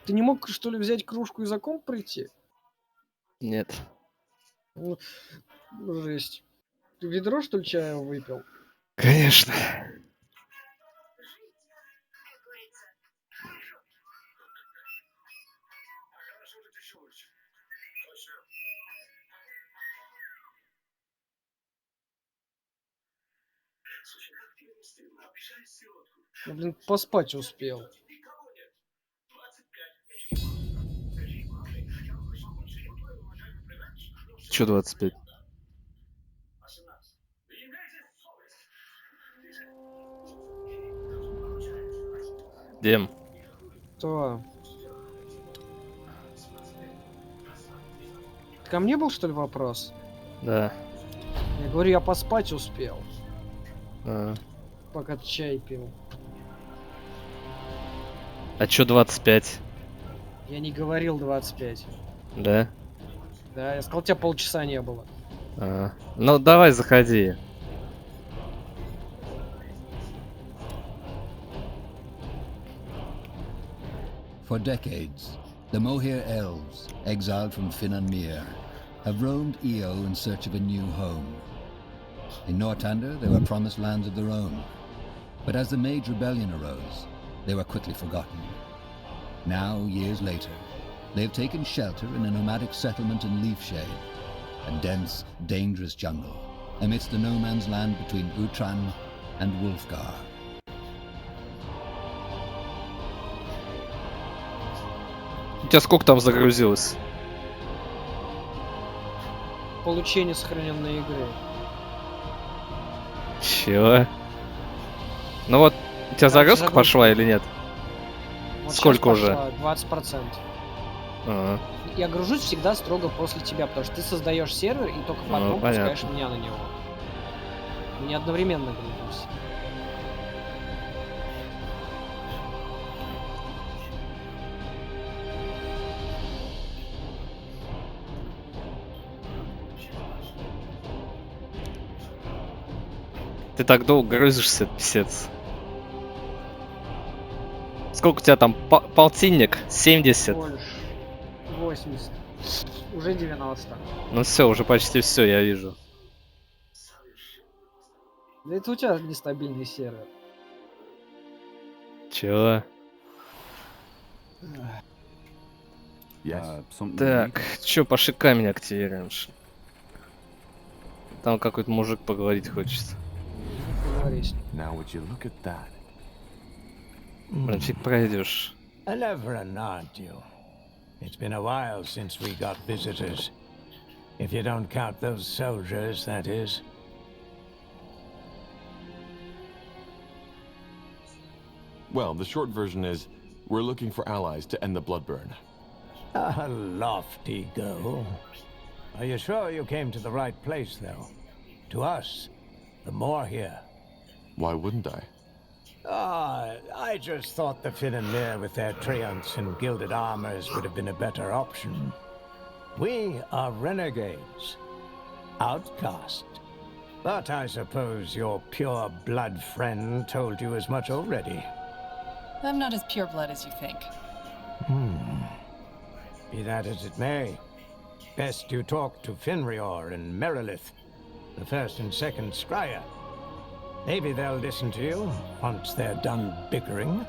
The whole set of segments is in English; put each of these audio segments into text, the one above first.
Ты не мог, что ли, взять кружку и за комп прийти? Нет. Ну, жесть. Ты ведро, что ли, чая выпил? Конечно. Я, блин, поспать успел. Чё 25? Дем. То. Ко мне был, что ли, вопрос? Да. Я говорю, я поспать успел, А пока ты чай пил. чё 25? Я не говорил 25. Да? Да, я сказал, тебя полчаса не было. Ну, давай, заходи. For decades, the Moher elves, exiled from Finnanmere, have roamed Io in search of a new home. In Northander, they were promised lands of their own. But as the Mage Rebellion arose, they were quickly forgotten. Now, years later, they have taken shelter in a nomadic settlement in Leafshade, a dense, dangerous jungle, amidst the no man's land between Utran and Wolfgar. У тебя сколько там загрузилось? Получение сохраненной игры. Чего? Ну вот, у тебя загрузка пошла или нет? Вот Сколько уже? 20%. Ага. Я гружусь всегда строго после тебя, потому что ты создаешь сервер и только потом пускаешь меня на него. Мы не одновременно гружимся. Ты так долго грузишься, писец. Сколько у тебя там? Полтинник? 70? Больше. 80. Уже 90. Ну все, уже почти все, я вижу. Да это у тебя нестабильный сервер. Чего? Так, чё, пошли камень активируем. Там какой-то мужик поговорить хочется. Блин, фиг пройдешь. Aren't you? It's been a while since we got visitors. If you don't count those soldiers, that is. Well, the short version is, we're looking for allies to end the bloodburn. A lofty goal. Are you sure you came to the right place, though? To us, the more here. Why wouldn't I? I just thought the Finnanmere with their treants and gilded armors would have been a better option. We are renegades. Outcast. But I suppose your pure-blood friend told you as much already. I'm not as pure blood as you think. Be that as it may, best you talk to Finrior and Merilith, the first and second Scryer. Maybe they'll listen to you once they're done bickering.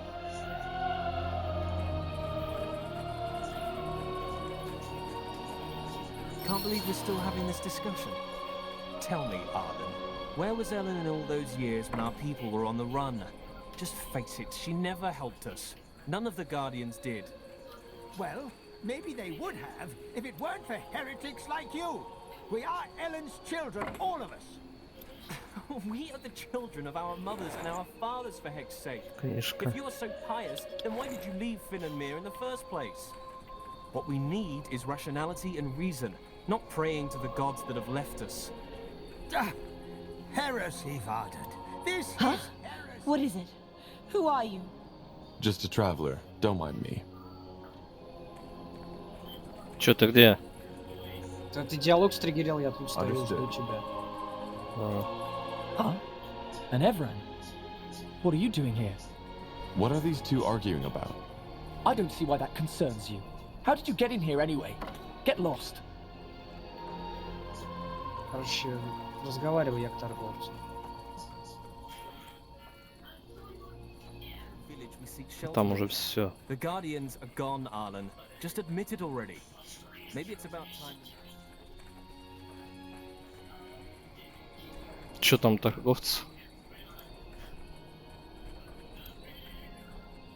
Can't believe we're still having this discussion. Tell me, Arden, where was Ellen in all those years when our people were on the run? Just face it, she never helped us. None of the Guardians did. Well, maybe they would have if it weren't for heretics like you. We are Ellen's children, all of us. We are the children of our mothers and our fathers, for heck's sake. Конечно. If you are so pious, then why did you leave Finnanmere in the first place? What we need is rationality and reason, not praying to the gods that have left us. Heresy, Vardad. This is heresy. What is it? Who are you? Just a traveler. Don't mind me. Чё ты где? Ты диалог стригерил, я тут стою, жду тебя. Huh? And Evran? What are you doing here? What are these two arguing about? I don't see why that concerns you. How did you get in here anyway? Get lost. Короче, разговаривай я к торговцу. Там уже все. The Guardians are gone, Arlen. Just admit it already. Maybe it's about time. Чё там торговцы?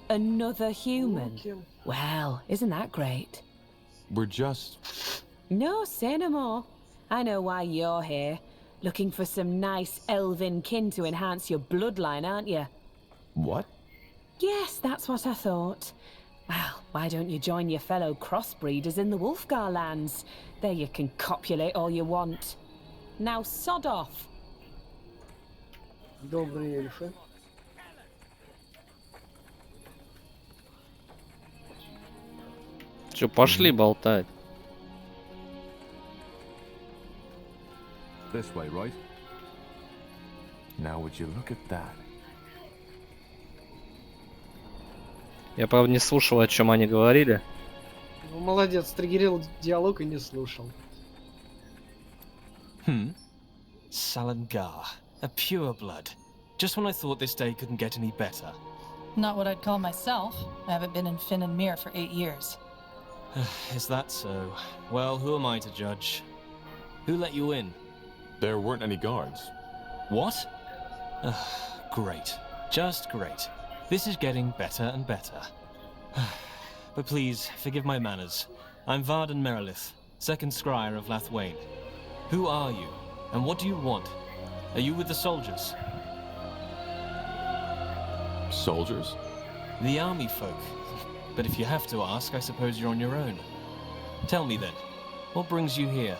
Another human? Well, isn't that great? We're just... No, say no more. I know why you're here. Looking for some nice elven kin to enhance your bloodline, aren't you? What? Yes, that's what I thought. Well, why don't you join your fellow crossbreeders in the Wolfgar lands? There you can copulate all you want. Now sod off. Добрые эльфы. Чё, пошли болтать? This way, right? Now would you look at that? Я, правда, не слушал, о чем они говорили. Ну, молодец, триггерил диалог и не слушал. Salangar, a pureblood. Just when I thought this day couldn't get any better. Not what I'd call myself. I haven't been in Finn and Mir for 8 years. Is that so? Well, who am I to judge? Who let you in? There weren't any guards. What? Great. Just great. This is getting better and better. But please, forgive my manners. I'm Varden Merilith, second scryer of Lathwain. Who are you? And what do you want? Are you with the soldiers? Soldiers? The army folk. But if you have to ask, I suppose you're on your own. Tell me then, what brings you here?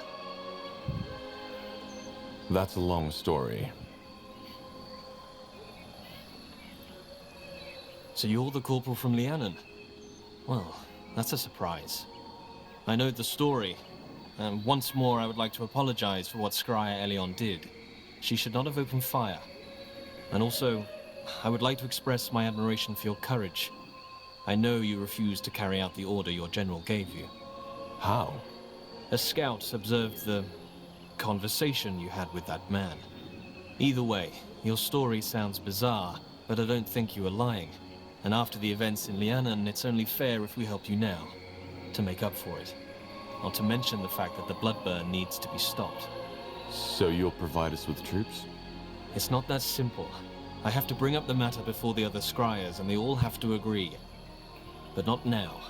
That's a long story. So you're the corporal from Lianon? Well, that's a surprise. I know the story, and once more I would like to apologize for what Scryer Elion did. She should not have opened fire. And also, I would like to express my admiration for your courage. I know you refused to carry out the order your general gave you. How? A scout observed the conversation you had with that man. Either way, your story sounds bizarre, but I don't think you are lying. And after the events in Lianon, it's only fair if we help you now, to make up for it. Not to mention the fact that the bloodburn needs to be stopped. So you'll provide us with troops? It's not that simple. I have to bring up the matter before the other scryers, and they all have to agree. But not now.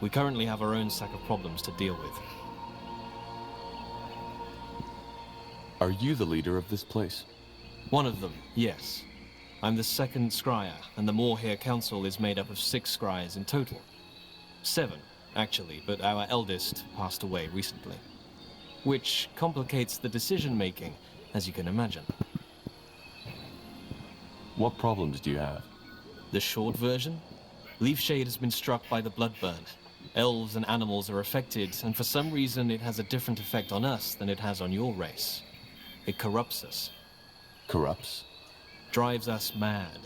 We currently have our own sack of problems to deal with. Are you the leader of this place? One of them, yes. I'm the second scryer, and the Moorhere Council is made up of 6 scryers in total. 7, actually, but our eldest passed away recently. Which complicates the decision-making, as you can imagine. What problems do you have? The short version? Leafshade has been struck by the bloodburn. Elves and animals are affected, and for some reason it has a different effect on us than it has on your race. It corrupts us. Corrupts? Drives us mad.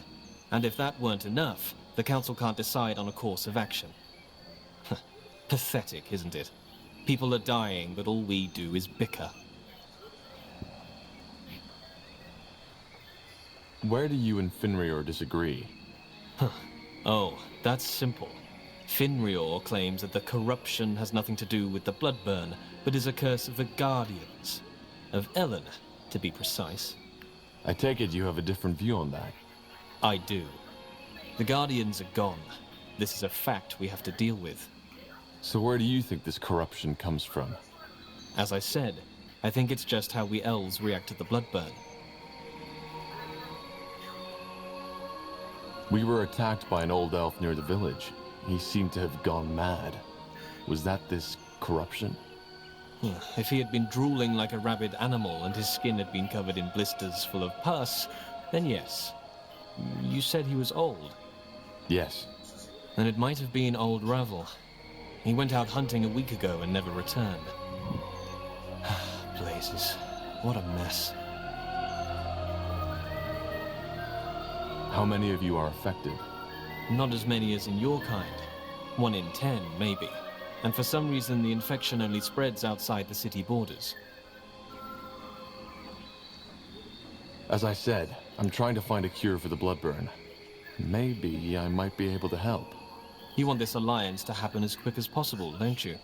And if that weren't enough, the Council can't decide on a course of action. Pathetic, isn't it? People are dying, but all we do is bicker. Where do you and Finrior disagree? Oh, that's simple. Finrior claims that the corruption has nothing to do with the bloodburn, but is a curse of the Guardians. Of Ellen, to be precise. I take it you have a different view on that. I do. The Guardians are gone. This is a fact we have to deal with. So where do you think this corruption comes from? As I said, I think it's just how we elves react to the bloodburn. We were attacked by an old elf near the village. He seemed to have gone mad. Was that this corruption? If he had been drooling like a rabid animal and his skin had been covered in blisters full of pus, then yes. You said he was old? Yes. Then it might have been old Ravel. He went out hunting a week ago and never returned. Blazes. What a mess. How many of you are affected? Not as many as in your kind. 1 in 10, maybe. And for some reason, the infection only spreads outside the city borders. As I said, I'm trying to find a cure for the bloodburn. Maybe I might be able to help. You want this alliance to happen as quick as possible, don't you?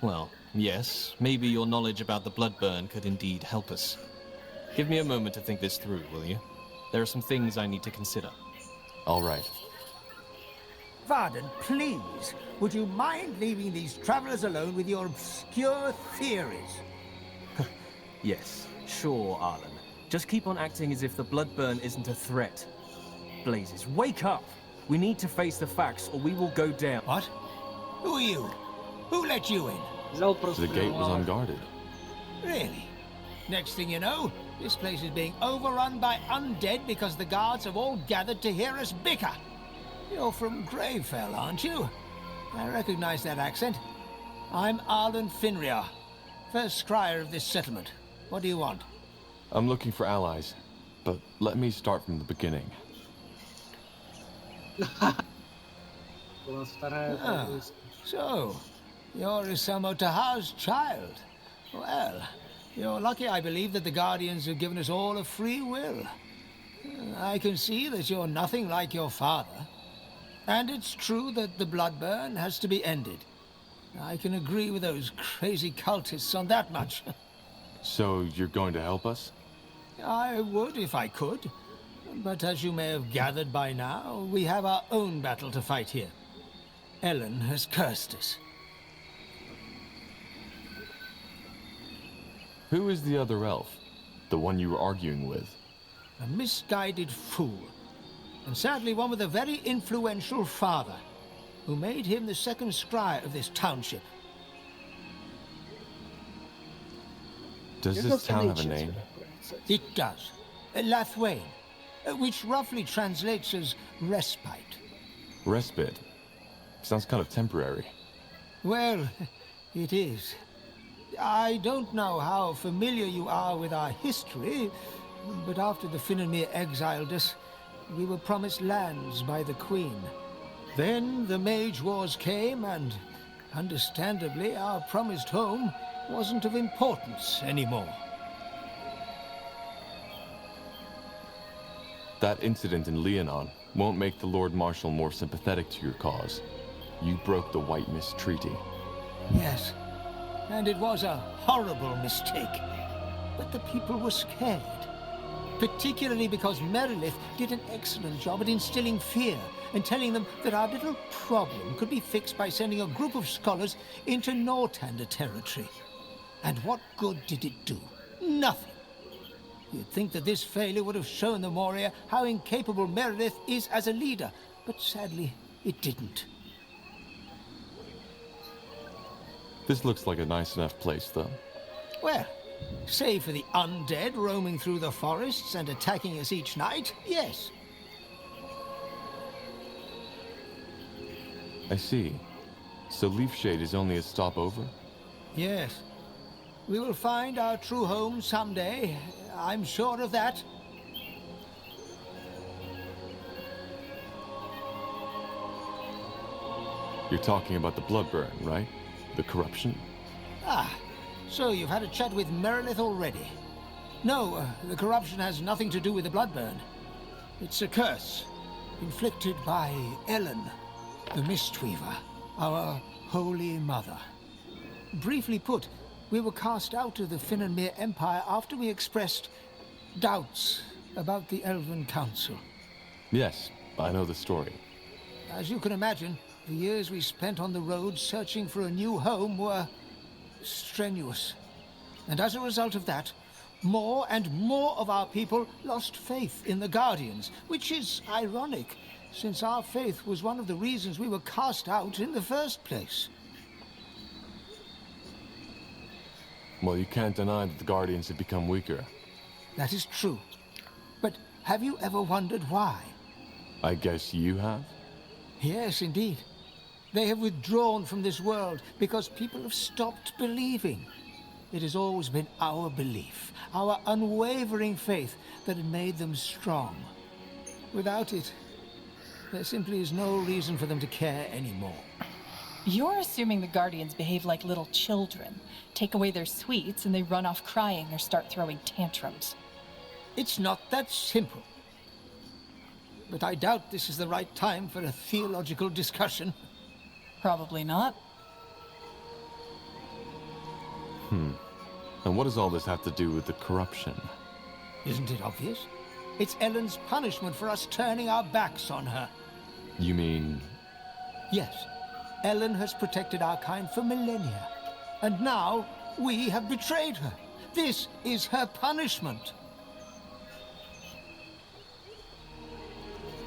Well, yes, maybe your knowledge about the bloodburn could indeed help us. Give me a moment to think this through, will you? There are some things I need to consider. All right. Varden, please, would you mind leaving these travelers alone with your obscure theories? Yes, sure, Arlen. Just keep on acting as if the bloodburn isn't a threat. Blazes, wake up! We need to face the facts or we will go down. What? Who are you? Who let you in? The gate was unguarded. Really? Next thing you know, this place is being overrun by undead because the guards have all gathered to hear us bicker. You're from Gravefell, aren't you? I recognize that accent. I'm Arlen Finriar, first scryer of this settlement. What do you want? I'm looking for allies, but let me start from the beginning. So, you're Isamo Taha's child. Well, you're lucky, I believe, that the Guardians have given us all a free will. I can see that you're nothing like your father. And it's true that the bloodburn has to be ended. I can agree with those crazy cultists on that much. So, you're going to help us? I would if I could. But as you may have gathered by now, we have our own battle to fight here. Ellen has cursed us. Who is the other elf? The one you were arguing with? A misguided fool. And sadly one with a very influential father, who made him the second scryer of this township. Does this town have a name? It does. Lathwain, which roughly translates as respite. Respite? Sounds kind of temporary. Well, it is. I don't know how familiar you are with our history, but after the Finnenmere exiled us, we were promised lands by the Queen. Then the Mage Wars came, and understandably, our promised home wasn't of importance anymore. That incident in Leonon won't make the Lord Marshal more sympathetic to your cause. You broke the White Mist Treaty. Yes, and it was a horrible mistake. But the people were scared. Particularly because Merilith did an excellent job at instilling fear and telling them that our little problem could be fixed by sending a group of scholars into Northander territory. And what good did it do? Nothing. You'd think that this failure would have shown the Moria how incapable Merilith is as a leader, but sadly, it didn't. This looks like a nice enough place, though. Well, save for the undead roaming through the forests and attacking us each night, yes. I see. So Leafshade is only a stopover? Yes. We will find our true home someday. I'm sure of that. You're talking about the bloodburn, right? The corruption? Ah, so you've had a chat with Merilith already. No, the corruption has nothing to do with the bloodburn. It's a curse inflicted by Ellen, the Mistweaver, our Holy Mother. Briefly put, we were cast out of the Finnenmere Empire after we expressed doubts about the Elven Council. Yes, I know the story. As you can imagine, the years we spent on the road searching for a new home were strenuous. And as a result of that, more and more of our people lost faith in the Guardians, which is ironic, since our faith was one of the reasons we were cast out in the first place. Well, you can't deny that the Guardians have become weaker. That is true. But have you ever wondered why? I guess you have? Yes, indeed. They have withdrawn from this world because people have stopped believing. It has always been our belief, our unwavering faith, that had made them strong. Without it, there simply is no reason for them to care anymore. You're assuming the Guardians behave like little children. Take away their sweets and they run off crying or start throwing tantrums. It's not that simple. But I doubt this is the right time for a theological discussion. Probably not. And what does all this have to do with the corruption? Isn't it obvious? It's Ellen's punishment for us turning our backs on her. You mean... Yes. Ellen has protected our kind for millennia. And now, we have betrayed her. This is her punishment.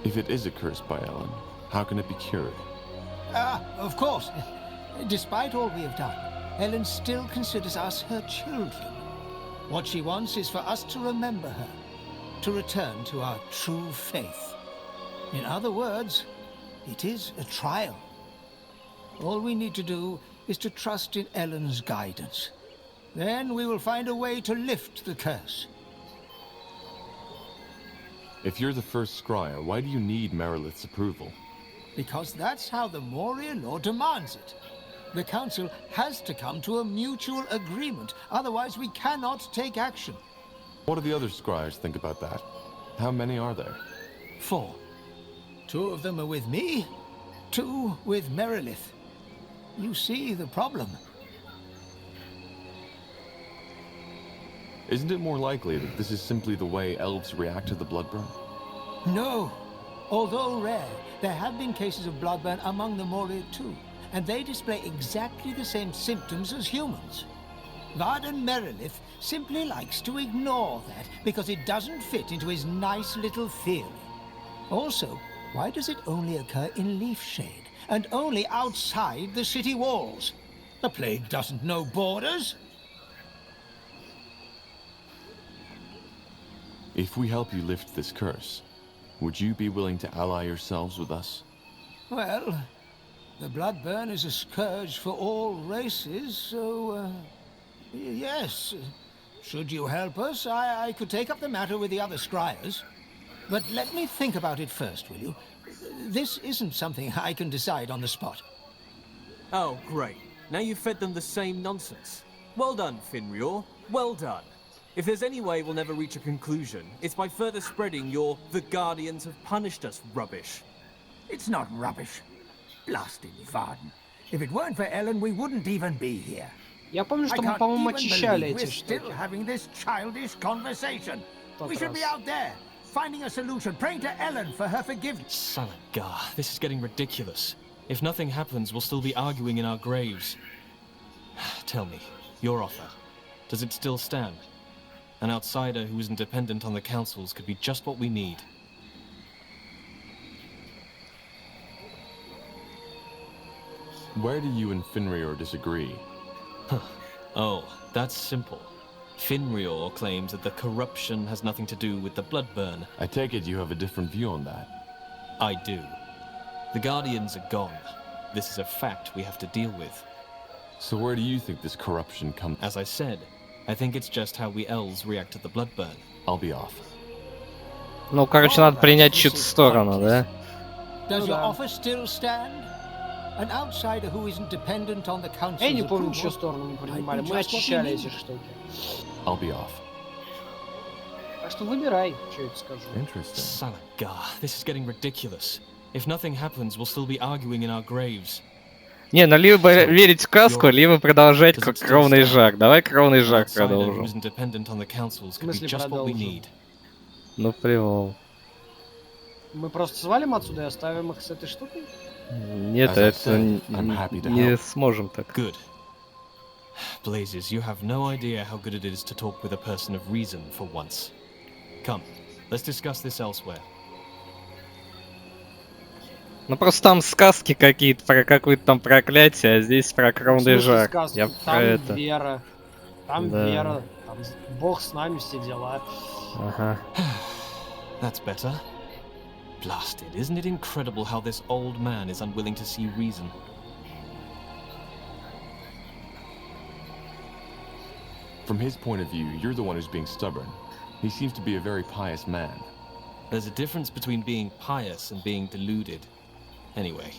If it is a curse by Ellen, how can it be cured? Of course. Despite all we have done, Ellen still considers us her children. What she wants is for us to remember her, to return to our true faith. In other words, it is a trial. All we need to do is to trust in Ellen's guidance. Then we will find a way to lift the curse. If you're the first scryer, why do you need Merilith's approval? Because that's how the Moria law demands it. The Council has to come to a mutual agreement, otherwise we cannot take action. What do the other scryers think about that? How many are there? 4. 2 of them are with me, 2 with Merilith. You see the problem. Isn't it more likely that this is simply the way elves react to the bloodburn? No. Although rare, there have been cases of bloodburn among the Moria too, and they display exactly the same symptoms as humans. Varden Merilith simply likes to ignore that because it doesn't fit into his nice little theory. Also, why does it only occur in Leafshade, and only outside the city walls? The plague doesn't know borders. If we help you lift this curse, would you be willing to ally yourselves with us? Well, the bloodburn is a scourge for all races, so, yes. Should you help us, I could take up the matter with the other scryers. But let me think about it first, will you? This isn't something I can decide on the spot. Oh, great. Now you've fed them the same nonsense. Well done, Finrior. Well done. If there's any way we'll never reach a conclusion, it's by further spreading your "the Guardians have punished us" rubbish. It's not rubbish. Blasted Varden. If it weren't for Ellen, we wouldn't even be here. Я помню, что мы, по-моему, очищали эти штуки. Still having this childish conversation. We should be out there, finding a solution, praying to Ellen for her forgiveness. Salagar, this is getting ridiculous. If nothing happens, we'll still be arguing in our graves. Tell me, your offer, does it still stand? An outsider who isn't dependent on the councils could be just what we need. Where do you and Finrior disagree? Oh, that's simple. Finrior claims that the corruption has nothing to do with the bloodburn. I take it you have a different view on that. I do. The Guardians are gone. This is a fact we have to deal with. So where do you think this corruption comes? As I said, I think it's just how we elves react to the bloodburn. I'll be off. Ну, короче, надо принять чью-то сторону, да? Does your offer still stand? An outsider who isn't dependent on the council's Я не помню, approval. чью сторону мы принимали. Мы очищали эти штуки. I'll be off. Так что выбирай, что я тебе скажу. Interesting. Salagar, this is getting ridiculous. If nothing happens, we'll still be arguing in our graves. Не, ну либо верить в сказку, либо продолжать как кровный жар. Давай кровный жар продолжим. В смысле продолжим? Ну, привол. Мы просто свалим отсюда и оставим их с этой штукой? Нет, это не сможем так. Good. Blazes, you have no idea how good it is to talk with a person of reason for once. Come, let's discuss this elsewhere. Ну просто там сказки какие-то про какое-то там проклятие, а здесь про кровный жар. Я там про это. вера, там Да. вера, там Бог с нами, все дела. Ага. That's better. Blasted, isn't it incredible how this old man is unwilling to see reason? From his point of view, you're the one who's being stubborn. He seems to be a very pious man. There's a difference between being pious and being deluded. Anyway,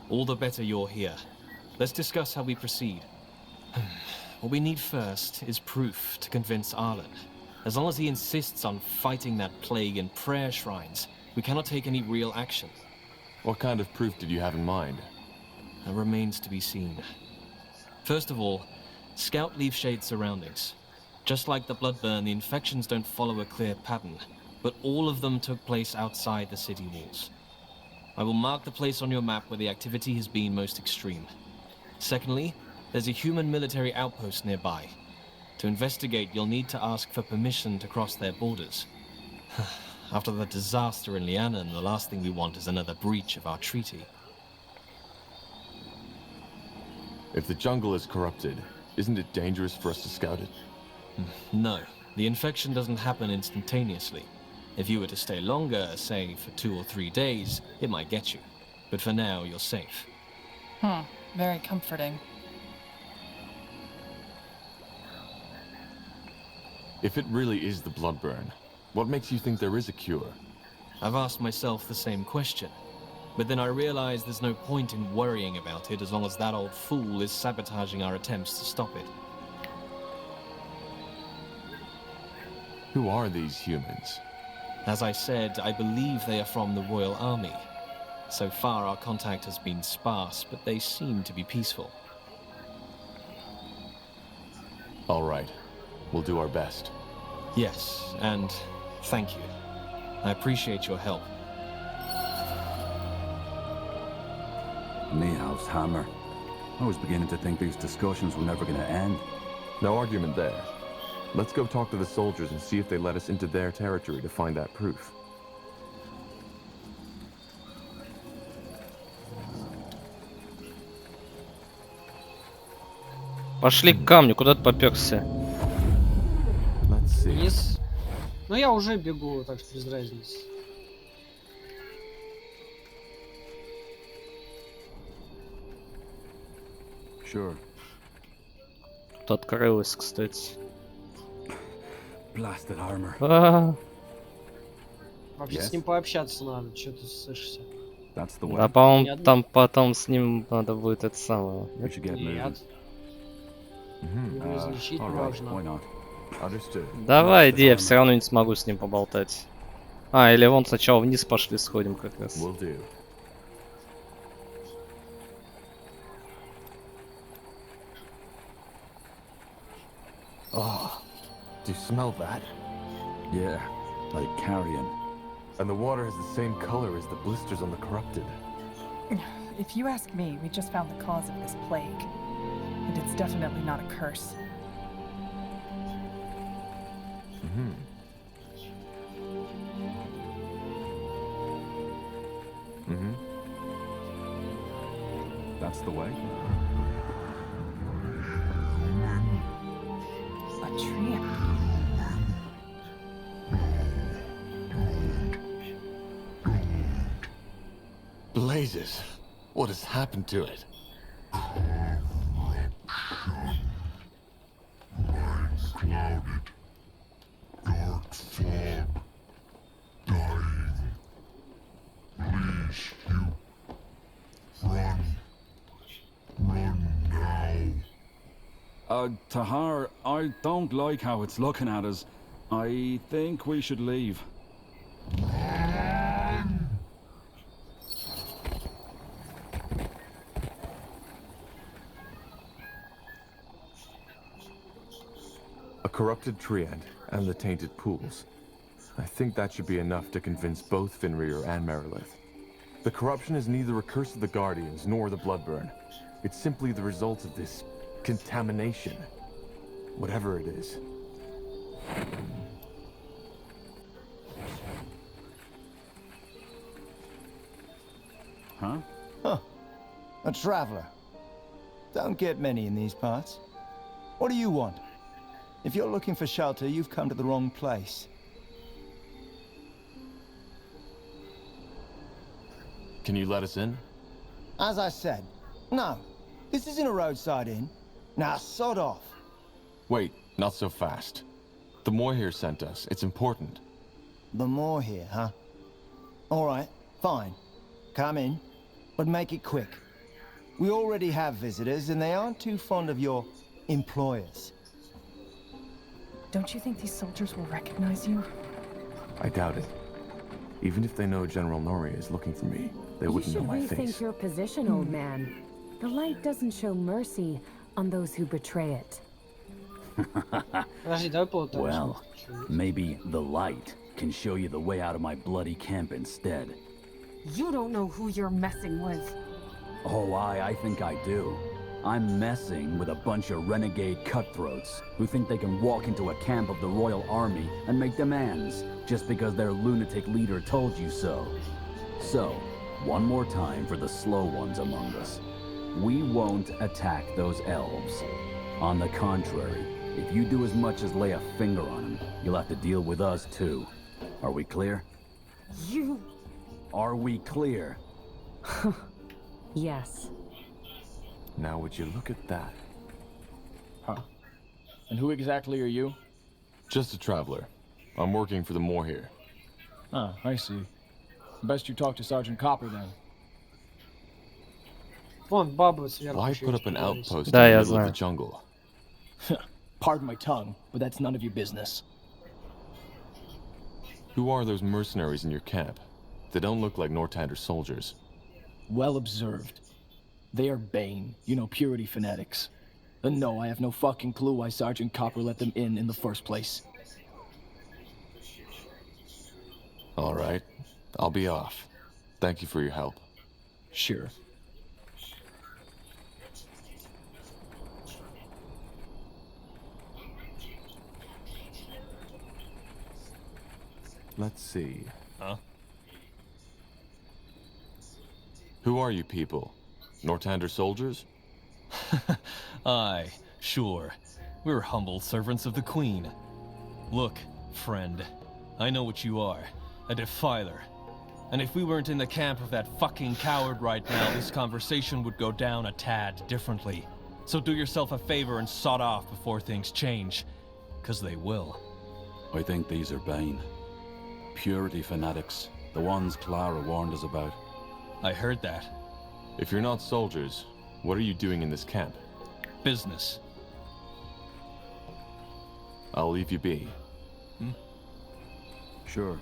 all the better you're here. let's discuss how we proceed. What we need first is proof to convince Arlen. As long as he insists on fighting that plague in prayer shrines, we cannot take any real action. What kind of proof did you have in mind? That remains to be seen. First of all, scout Leaf Shade's surroundings. Just like the Bloodburn, the infections don't follow a clear pattern, but all of them took place outside the city walls. I will mark the place on your map where the activity has been most extreme. Secondly, there's a human military outpost nearby. To investigate, you'll need to ask for permission to cross their borders. After the disaster in Lianan, the last thing we want is another breach of our treaty. If the jungle is corrupted, isn't it dangerous for us to scout it? No, the infection doesn't happen instantaneously. If you were to stay longer, say for 2 or 3 days, it might get you. But for now, you're safe. Very comforting. If it really is the Bloodburn, what makes you think there is a cure? I've asked myself the same question. But then I realized there's no point in worrying about it as long as that old fool is sabotaging our attempts to stop it. Who are these humans? As I said, I believe they are from the Royal Army. So far, our contact has been sparse, but they seem to be peaceful. All right. We'll do our best. Yes, and thank you. I appreciate your help. Niehaus hammer. I was beginning to think these discussions were never going to end. No argument there. Let's go talk to the soldiers and see if they let us into their territory to find that proof. Пошли к камню, куда ты попёкся? Вниз. Ну я уже бегу, так что без разницы. Sure. Тут открылось, кстати. Blasted armor. Вообще с ним пообщаться надо, что ты слышишься? Да, по-моему, там потом с ним надо будет это самое. Нет. Его излечить можно. Давай, иди, я все равно не смогу с ним поболтать. А, или вон сначала вниз пошли, сходим как раз. Oh, do you smell that? Yeah, like carrion. And the water has the same color as the blisters on the corrupted. If you ask me, we just found the cause of this plague. And it's definitely not a curse. That's the way. A tree. Blazes! What has happened to it? Tahar, I don't like how it's looking at us. I think we should leave. A corrupted Triad and the tainted pools. I think that should be enough to convince both Fenrir and Merilith. The corruption is neither a curse of the Guardians nor the Bloodburn. It's simply the result of this contamination. Whatever it is. Huh? Huh. A traveler. Don't get many in these parts. What do you want? If you're looking for shelter, you've come to the wrong place. Can you let us in? As I said, no. This isn't a roadside inn. Now, sod off. Wait, not so fast. The Moir sent us. It's important. The Moor here, huh? All right, fine. Come in, but make it quick. We already have visitors, and they aren't too fond of your employers. Don't you think these soldiers will recognize you? I doubt it. Even if they know General Nori is looking for me, they wouldn't know my You should rethink face. your position, old man. The light doesn't show mercy on those who betray it. Подожди, давай по Well, maybe the light can show you the way out of my bloody camp instead. You don't know who you're messing with. Oh, I think I do. I'm messing with a bunch of renegade cutthroats who think they can walk into a camp of the Royal Army and make demands just because their lunatic leader told you so. So, one more time for the slow ones among us. We won't attack those elves. On the contrary, if you do as much as lay a finger on them, you'll have to deal with us too. Are we clear? You... Are we clear? Yes. Now would you look at that? Huh. And who exactly are you? Just a traveler. I'm working for the Moor here. Ah, I see. Best you talk to Sergeant Copper then. Вон, баба сверху. Why ещё put up an есть. outpost in Да, the я middle of знаю. the jungle? Pardon my tongue, but that's none of your business. Who are those mercenaries in your camp? They don't look like Nortander soldiers. Well observed. They are Bane, you know, purity fanatics. And no, I have no fucking clue why Sergeant Copper let them in the first place. All right, I'll be off. Thank you for your help. Sure. Let's see. Huh? Who are you people? Nortander soldiers? Aye, sure. We're humble servants of the Queen. Look, friend, I know what you are. A defiler. And if we weren't in the camp of that fucking coward right now, this conversation would go down a tad differently. So do yourself a favor and sod off before things change. 'Cause they will. I think these are Bane. Purity fanatics. The ones Clara warned us about. I heard that. If you're not soldiers, what are you doing in this camp? Business. I'll leave you be. Sure.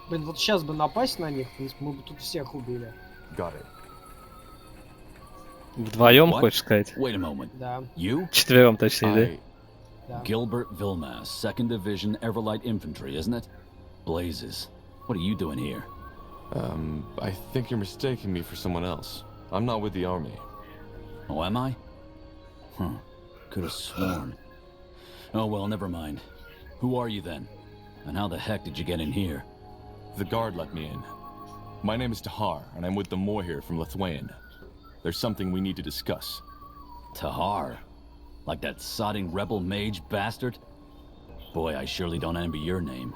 Блин, вот сейчас бы напасть на них, в принципе, мы бы тут всех убили. Got it. Вдвоем, What? хочешь сказать? Wait a moment. Да, You? Четвером, точнее, да. Gilbert Vilmas, 2nd Division Everlight Infantry, isn't it? Blazes. What are you doing here? I think you're mistaking me for someone else. I'm not with the army. Oh, am I? Huh. Could have sworn. Oh, well, never mind. Who are you then? And how the heck did you get in here? The guard let me in. My name is Tahar, and I'm with the Moor here from Lithuania. There's something we need to discuss. Tahar? Like that sodding rebel mage bastard? Boy, I surely don't envy your name.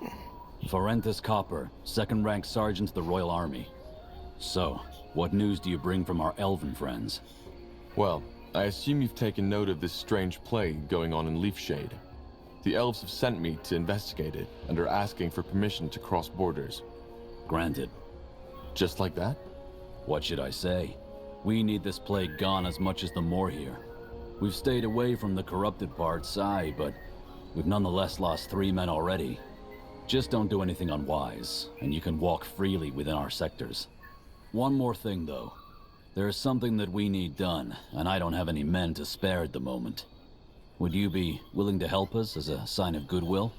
Forenthus Copper, 2nd rank sergeant of the Royal Army. So, what news do you bring from our elven friends? Well, I assume you've taken note of this strange plague going on in Leafshade. The elves have sent me to investigate it, and are asking for permission to cross borders. Granted. Just like that? What should I say? We need this plague gone as much as the Moor here. We've stayed away from the corrupted parts, aye, but we've nonetheless lost 3 men already. Just don't do anything unwise, and you can walk freely within our sectors. One more thing, though. There is something that we need done, and I don't have any men to spare at the moment. Would you be willing to help us as a sign of goodwill?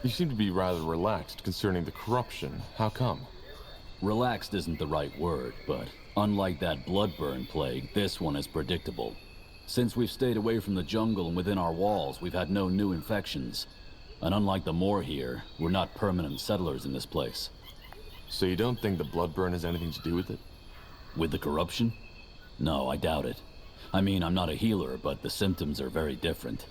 You seem to be rather relaxed concerning the corruption. How come? Relaxed isn't the right word, but unlike that bloodburn plague, this one is predictable. Since we've stayed away from the jungle and within our walls, we've had no new infections. And unlike the Moor here, we're not permanent settlers in this place. So you don't think the bloodburn has anything to do with it? With the corruption? No, I doubt it. I mean, I'm not a healer, but the symptoms are very different.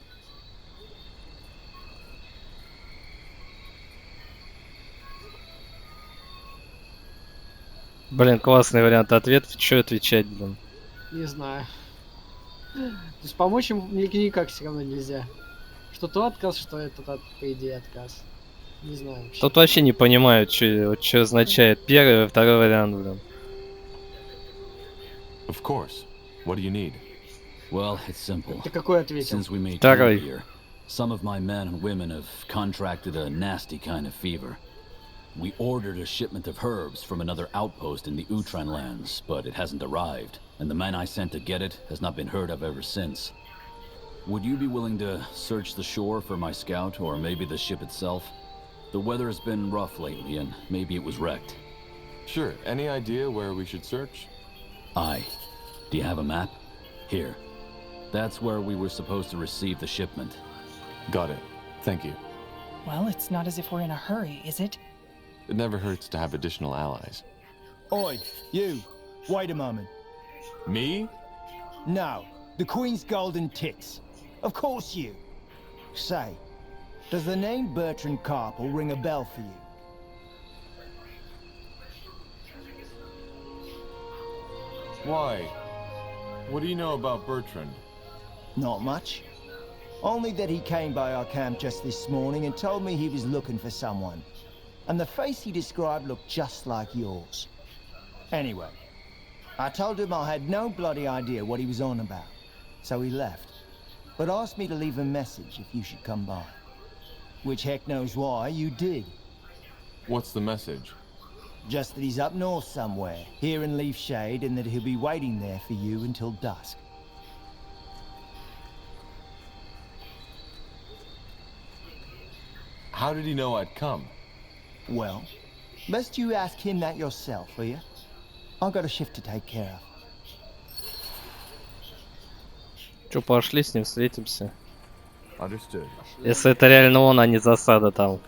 Блин, классный вариант ответов. Че отвечать, блин? Не знаю. То есть помочь им никак все равно нельзя. Что то отказ, что это, по идее, отказ. Не знаю вообще. Тут вообще не понимаю, что означает первый и второй вариант, блин. Of course. What do you need? Well, it's simple. Ты какой ответил? Since we made Второй. camp here, some of my men and women have contracted a nasty kind of fever. We ordered a shipment of herbs from another outpost in the Utran lands, but it hasn't arrived, and the man I sent to get it has not been heard of ever since. Would you be willing to search the shore for my scout, or maybe the ship itself? The weather has been rough lately, and maybe it was wrecked. Sure. Any idea where we should search? Aye. Do you have a map? Here. That's where we were supposed to receive the shipment. Got it. Thank you. Well, it's not as if we're in a hurry, is it? It never hurts to have additional allies. Oi, you. Wait a moment. Me? No, the Queen's golden tits. Of course you. Say, does the name Bertrand Carpel ring a bell for you? Why? What do you know about Bertrand? Not much. Only that he came by our camp just this morning and told me he was looking for someone. And the face he described looked just like yours. Anyway, I told him I had no bloody idea what he was on about. So he left. But asked me to leave a message if you should come by. Which heck knows why you did. What's the message? Just that he's up north somewhere, here in Leaf Shade, and that he'll be waiting there for you until dusk. How did he know I'd come? Well, best you ask him that yourself, will you? I've got a shift to take care of. Чё, пошли с ним встретимся. Understood. Если это реально он, а не засада там.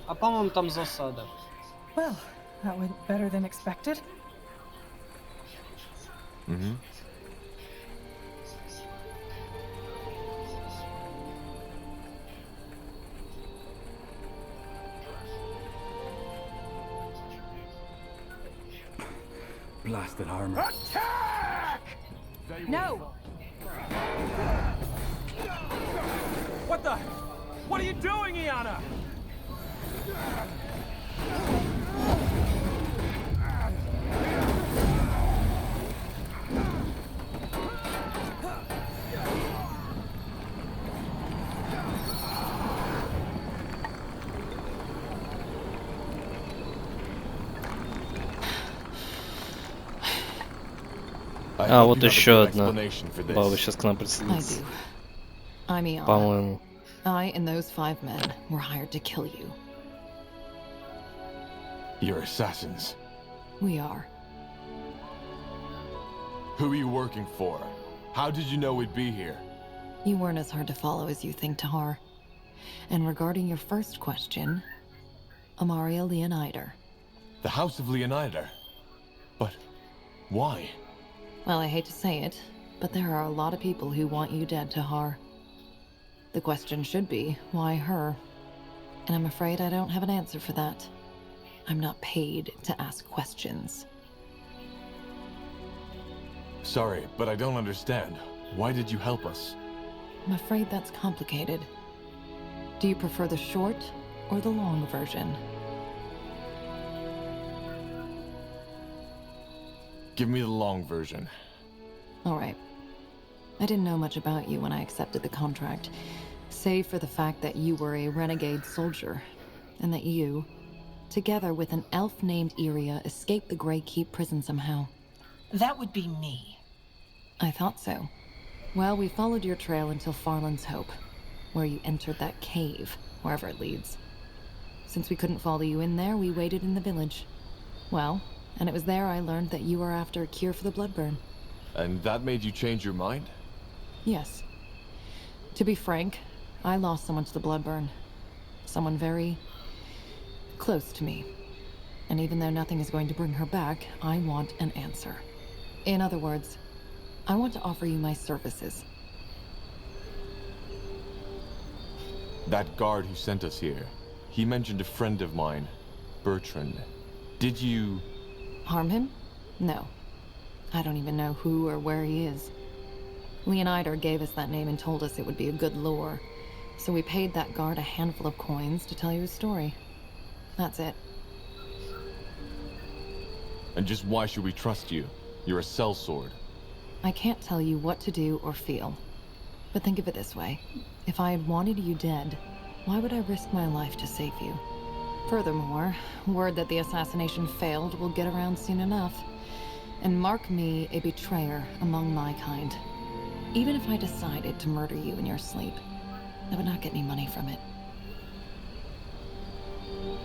А по-моему там засада. Well, that went better than expected. Mm-hmm. Blasted armor. Attack! No! What the? What are you doing, Iana? А, вот еще одна. Баба сейчас к нам присоединится. I'm Iana. По-моему. I and those 5 men were hired to kill you. You're assassins. We are. Who are you working for? How did you know we'd be here? You weren't as hard to follow as you think, Tahar. And regarding your first question, Amaria Leonider. The House of Leonider? But why? Well, I hate to say it, but there are a lot of people who want you dead, Tahar. The question should be, why her? And I'm afraid I don't have an answer for that. I'm not paid to ask questions. Sorry, but I don't understand. Why did you help us? I'm afraid that's complicated. Do you prefer the short or the long version? Give me the long version. All right. I didn't know much about you when I accepted the contract, save for the fact that you were a renegade soldier, and that you, together with an elf named Iria, escaped the Grey Keep prison somehow. That would be me. I thought so. Well, we followed your trail until Farland's Hope, where you entered that cave, wherever it leads. Since we couldn't follow you in there, we waited in the village. Well, and it was there I learned that you were after a cure for the bloodburn. And that made you change your mind? Yes. To be frank, I lost someone to the bloodburn. Someone very close to me. And even though nothing is going to bring her back, I want an answer. In other words, I want to offer you my services. That guard who sent us here, he mentioned a friend of mine, Bertrand. Did you... Harm him? No. I don't even know who or where he is. Leonider gave us that name and told us it would be a good lure. So we paid that guard a handful of coins to tell you his story. That's it. And just why should we trust you? You're a sellsword. I can't tell you what to do or feel. But think of it this way. If I had wanted you dead, why would I risk my life to save you? Furthermore, word that the assassination failed will get around soon enough. And mark me a betrayer among my kind. Even if I decided to murder you in your sleep, that would not get me money from it.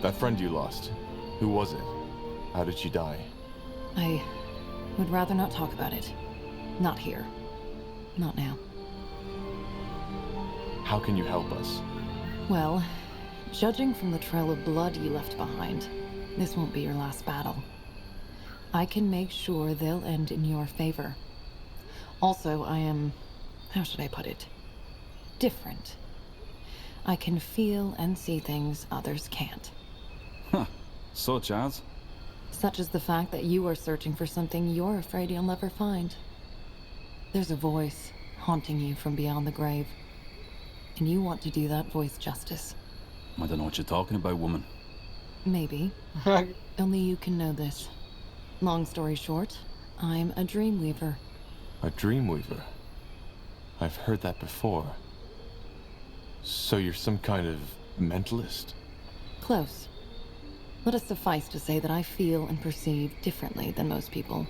That friend you lost, who was it? How did she die? I would rather not talk about it. Not here. Not now. How can you help us? Well, judging from the trail of blood you left behind, this won't be your last battle. I can make sure they'll end in your favor. Also, I am... how should I put it? Different. I can feel and see things others can't. Huh. Such as? Such as the fact that you are searching for something you're afraid you'll never find. There's a voice haunting you from beyond the grave. And you want to do that voice justice. I don't know what you're talking about, woman. Maybe. Only you can know this. Long story short, I'm a dreamweaver. A dreamweaver? I've heard that before. So you're some kind of mentalist? Close. Let it suffice to say that I feel and perceive differently than most people.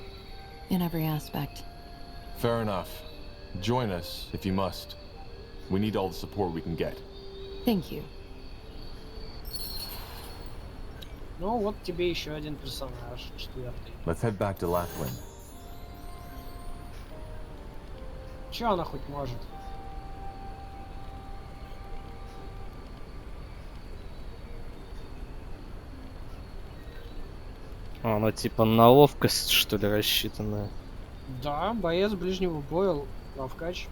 In every aspect. Fair enough. Join us, if you must. We need all the support we can get. Thank you. Ну вот тебе еще один персонаж, 4-й. Let's head back to Lathwin. Че она хоть может? Она типа на ловкость, что ли, рассчитанная? Да, боец ближнего боя, ловкач.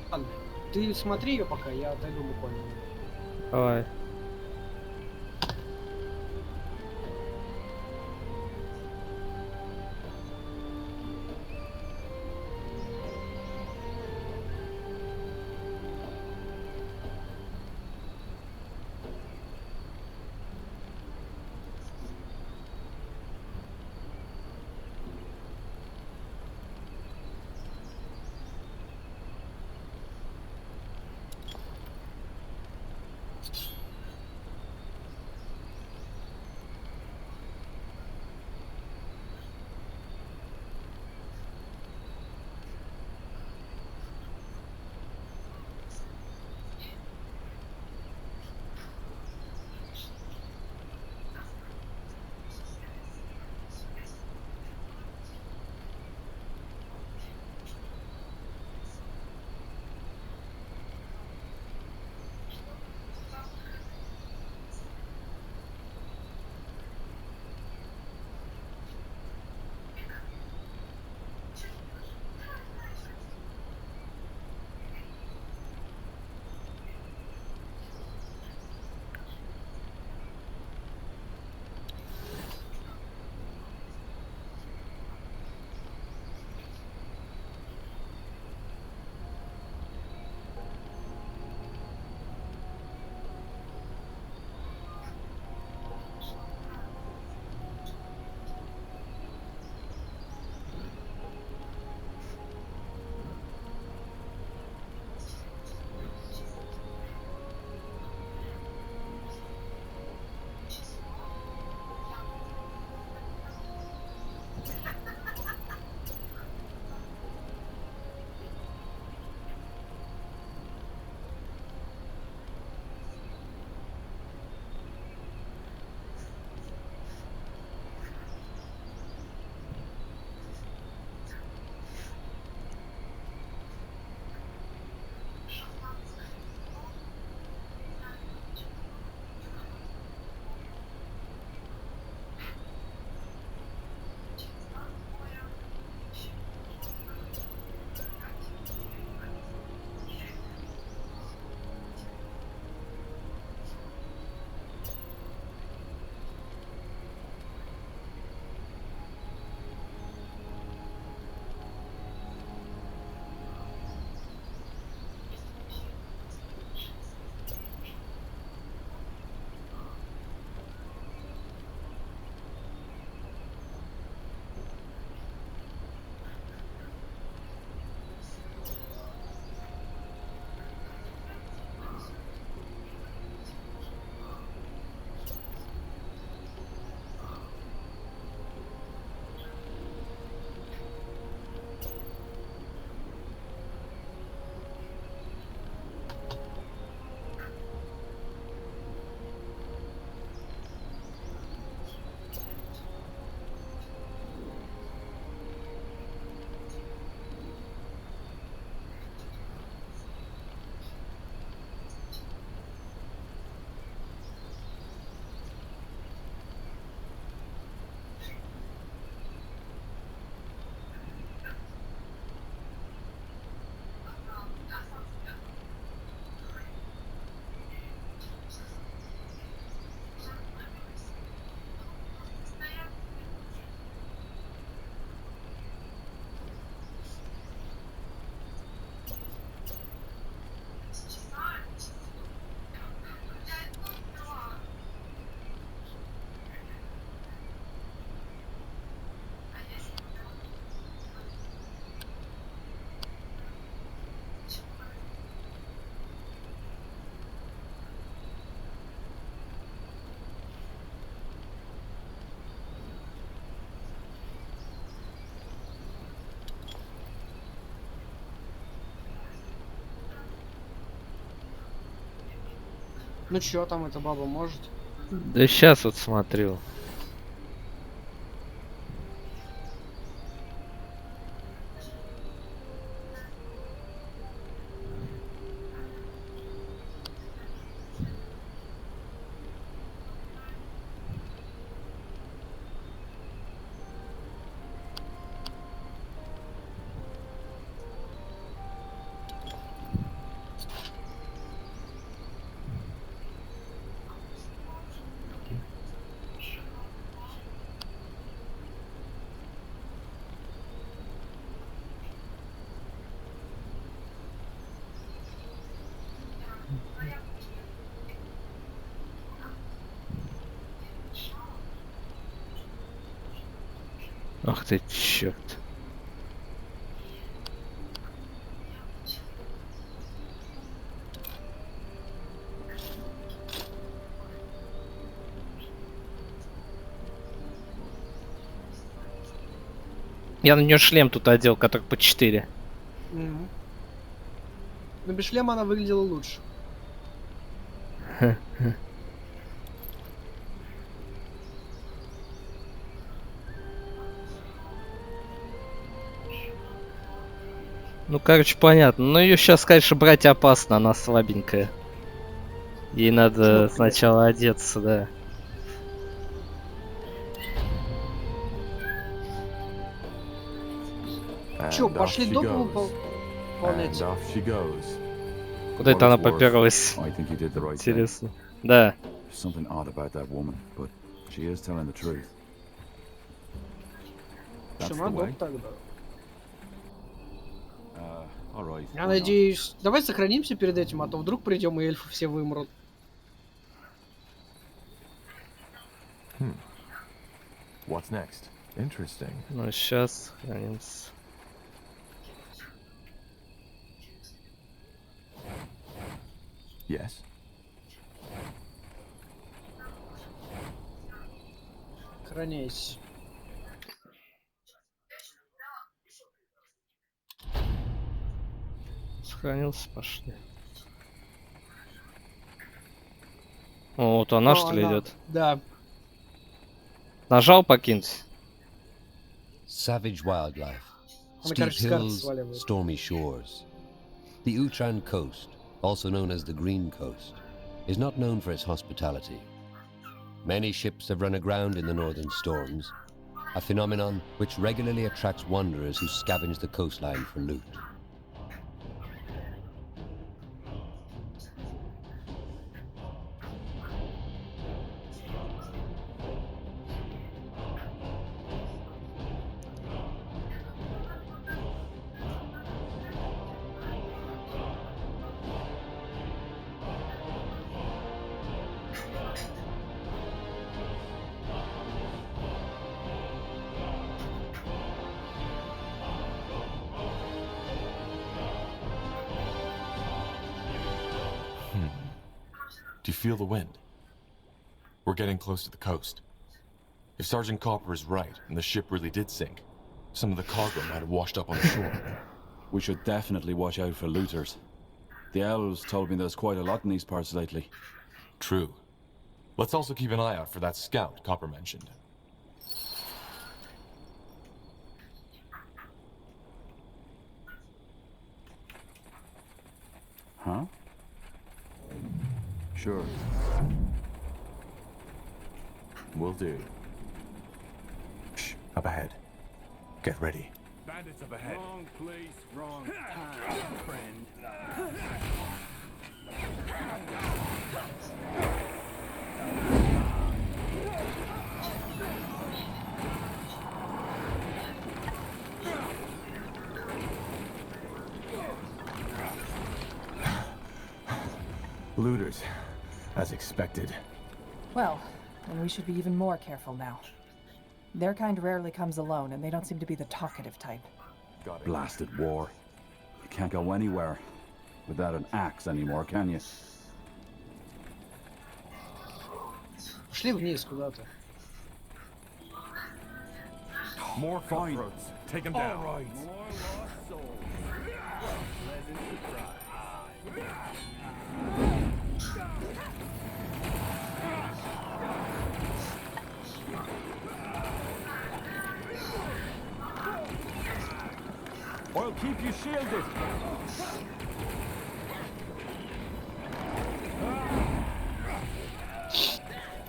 Ладно, ты смотри ее пока, я отойду буквально. Давай. Ну чё там эта баба может? Да сейчас вот смотрю. Ах ты черт. Я на нее шлем тут одел, который по 4. Угу. Но без шлема она выглядела лучше. Ну, короче, понятно. Но ее сейчас, конечно, брать опасно, она слабенькая. Ей надо сначала одеться, да. Чё, пошли доп выполнять? Куда это она поперлась? Интересно. Да. Something odd about that woman, but she is telling the truth. Что, на доп тогда? All right. Я надеюсь... Давай сохранимся перед этим, а то вдруг придем и эльфы все вымрут. What's next? Interesting. Ну, сейчас сохранимся. Yes. Сохраняйся. Сохранился, пошли. О, вот она, что ли, идет? Да. Нажал покинуть? Savage wildlife, steep hills, stormy shores. The Utran coast, also known as the Green Coast, is not known for its hospitality. Many ships have run aground in the northern storms, a phenomenon which regularly attracts wanderers who scavenge the coastline for loot. Do you feel the wind? We're getting close to the coast. If Sergeant Copper is right, and the ship really did sink, some of the cargo might have washed up on the shore. We should definitely watch out for looters. The elves told me there's quite a lot in these parts lately. True. Let's also keep an eye out for that scout Copper mentioned. Huh? Sure. Will do. Shh, up ahead. Get ready. Bandits up ahead. Wrong place, wrong time, friend. Looters, as expected. Well, then we should be even more careful now. Their kind rarely comes alone, and they don't seem to be the talkative type. Blasted war. You can't go anywhere without an axe anymore, can you? Пошли вниз куда-то. More cutthroats. Take them down. All right. More lost souls. Pleasant surprise. keep you shielded.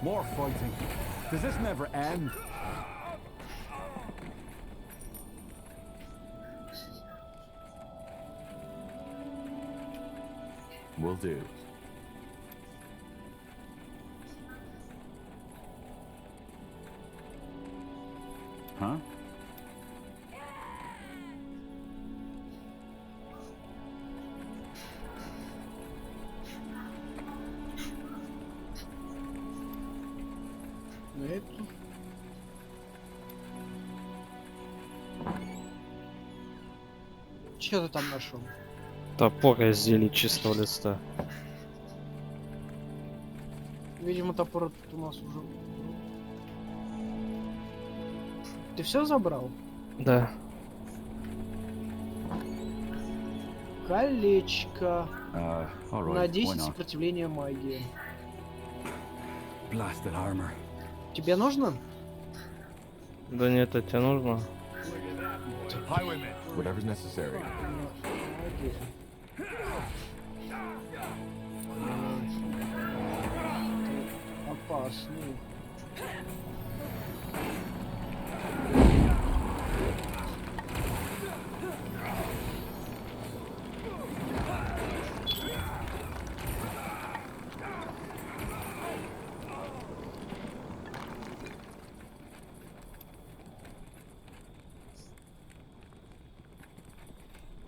More fighting. Does this never end? Will do. Huh? Че ты там нашел? Топор из зелий чистого листа. Видимо, топор тут у нас уже. Ты все забрал? Да. Колечко. Alright, На why 10 not? сопротивления магии. Blasted armor. Тебе нужно? Да нет, это тебе нужно. Whatever's necessary. Опасный.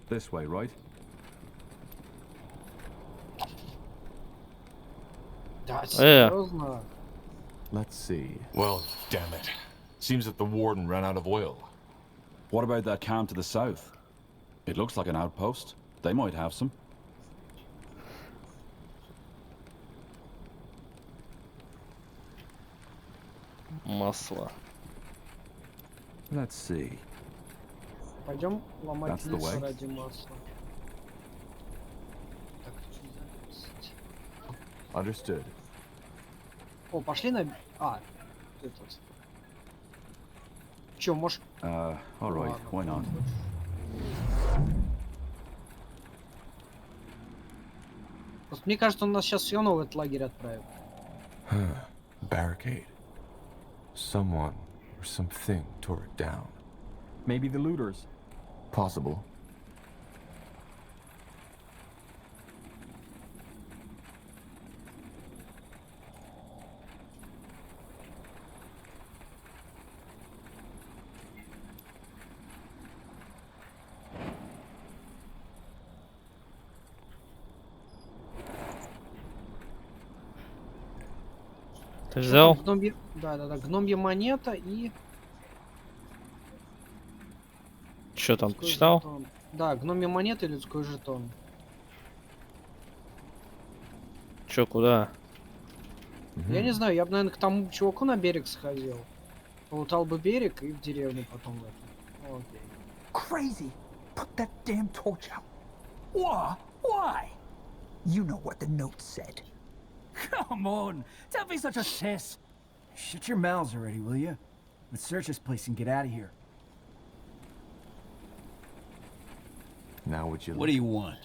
This way, right? Да, серьезно? Let's see. Well, damn it. Seems that the warden ran out of oil. What about that camp to the south? It looks like an outpost. They might have some. Масло. Let's see. Пойдем ломать That's the лес way. ради масла. Так, тут нельзя записать. Understood. О, пошли на... А, этот. Че, может... Alright, why not? Просто мне кажется, он нас сейчас все равно в этот лагерь отправит. Barricade. Someone or something tore it down. Maybe the looters. Possible. Ты взял? Гномья... Да, гномья монета и... Что там, людской читал? жетон. Да, гномья монета и людской жетон. Чё, куда? Я не знаю, я бы, наверное, к тому чуваку на берег сходил. Полутал бы берег и в деревню потом в это. Окей. Crazy! Put that damn torch out. Why? Why? You know what the note said. Come on! Don't be such a sis! Shut your mouths already, will you? Let's search this place and get out of here. Now would you... What do you want?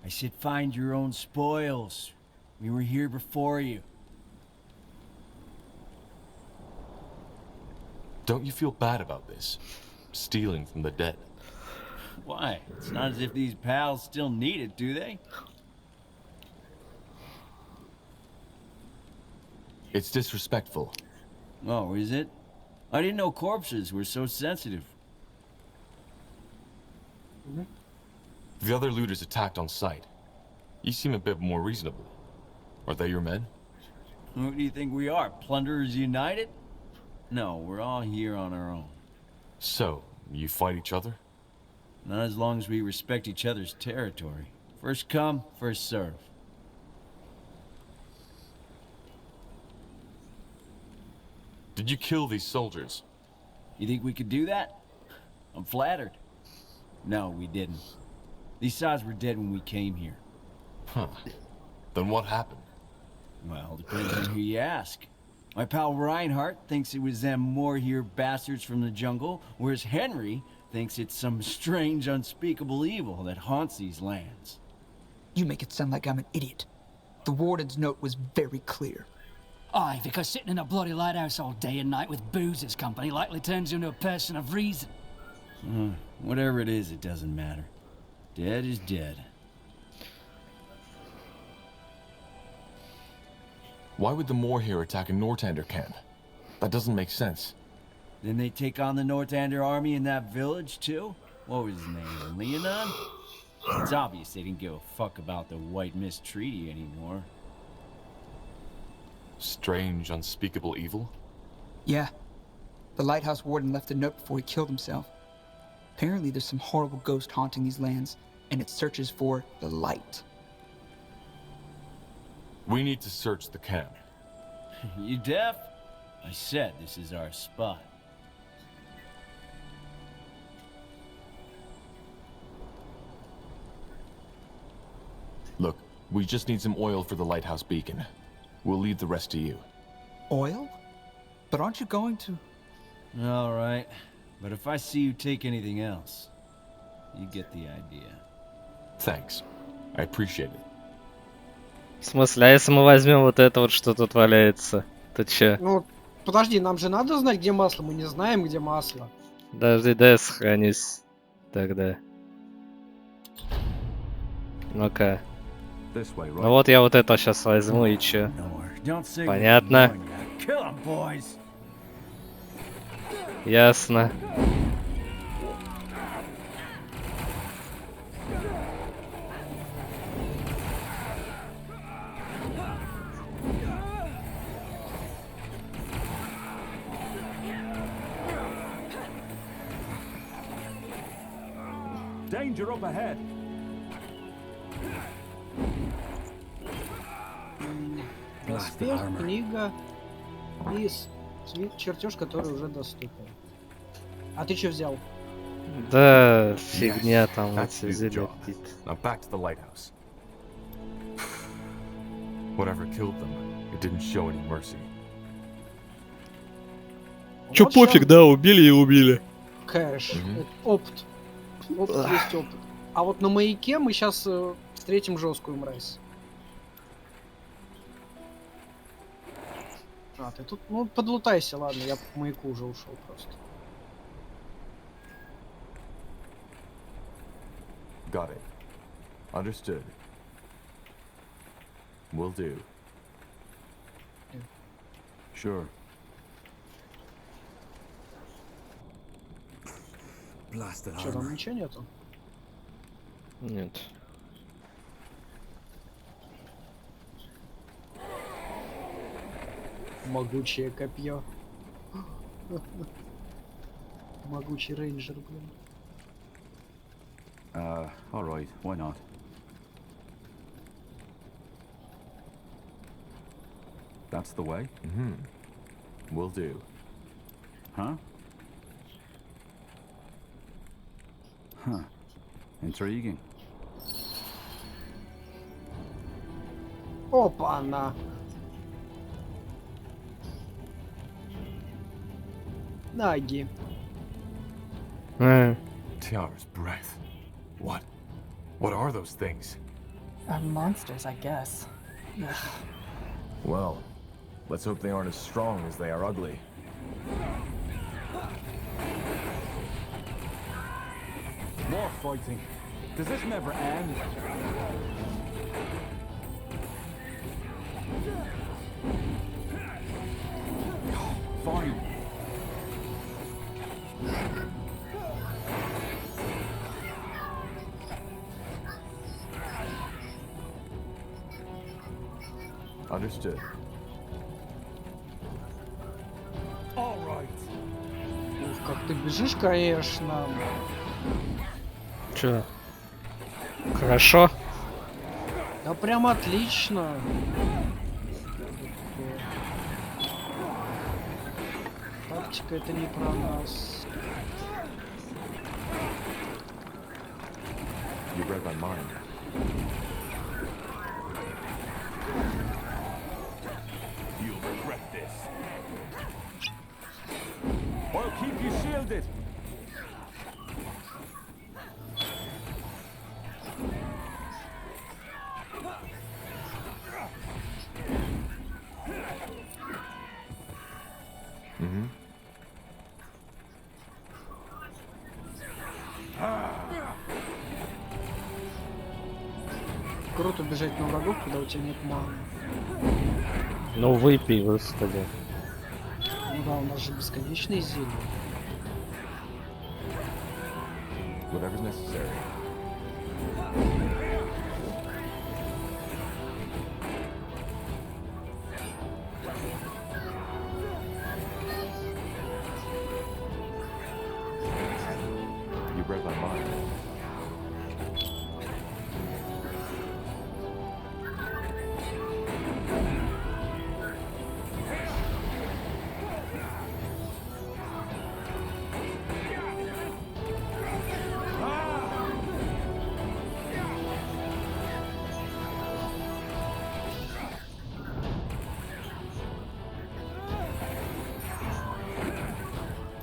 I said find your own spoils. We were here before you. Don't you feel bad about this? Stealing from the dead. Why? It's not as if these pals still need it, do they? It's disrespectful. Oh, is it? I didn't know corpses were so sensitive. The other looters attacked on sight. You seem a bit more reasonable. Are they your men? Who do you think we are? Plunderers United? No, we're all here on our own. So, you fight each other? Not as long as we respect each other's territory. First come, first serve. Did you kill these soldiers? You think we could do that? I'm flattered. No, we didn't. These sods were dead when we came here. Huh. Then what happened? Well, depends on who you ask. My pal Reinhardt thinks it was them more here bastards from the jungle, whereas Henry thinks it's some strange, unspeakable evil that haunts these lands. You make it sound like I'm an idiot. The warden's note was very clear. Aye, because sitting in a bloody lighthouse all day and night with booze as company likely turns you into a person of reason. Whatever it is, it doesn't matter. Dead is dead. Why would the Moor here attack a Nortander camp? That doesn't make sense. Then they take on the Nortander army in that village, too? What was his name, Leonon? It's obvious they didn't give a fuck about the White Mist Treaty anymore. Strange, unspeakable evil? Yeah. The lighthouse warden left a note before he killed himself. Apparently there's some horrible ghost haunting these lands, and it searches for the light. We need to search the camp. You deaf? I said this is our spot. Look, we just need some oil for the lighthouse beacon. We'll leave the rest to you. Oil? But aren't you going to... All right. But if I see you take anything else, you get the idea. Thanks. I appreciate it. В смысле, а если мы возьмем вот это вот, что тут валяется, то че? Ну, подожди, нам же надо знать, где масло. Мы не знаем, где масло. Подожди, дай я сохранюсь тогда. Ну-ка. Ну вот я вот это сейчас возьму и че? Понятно. Ясно. Danger up ahead. Доспех, книга и чертеж, который уже доступен. А ты что взял? Да, фигня там эти зелья. Now back to the lighthouse. Whatever killed them, it didn't show any mercy. Чё пофиг, да, убили и убили. Кэш, опыт. Опыт есть опыт. А вот на маяке мы сейчас встретим жесткую мразь. А, ты тут, ну, подлутайся, ладно, я по маяку уже ушел просто. Got it. Understood. Will do. Sure. Что, там ничего нету? Нет. Могучее копье. Могучий рейнджер, блин. All right, why not? That's the way? Will do. Huh? Huh. Intriguing. Опа-на. Наги. Tiara's breath. What? What are those things? Monsters, I guess. Well, let's hope they aren't as strong as they are ugly. More fighting. Does this never end? Fine. Understood. All right. Ух, как ты бежишь, конечно. Чё? Хорошо? Да прям отлично. Тактика это не про нас. You read my mind. You'll regret this. I'll keep you shielded. может убежать на врагов, когда у тебя нет маны. Ну выпей, господи. Ну да, у нас же бесконечные зелья. Whatever's necessary. You read my mind.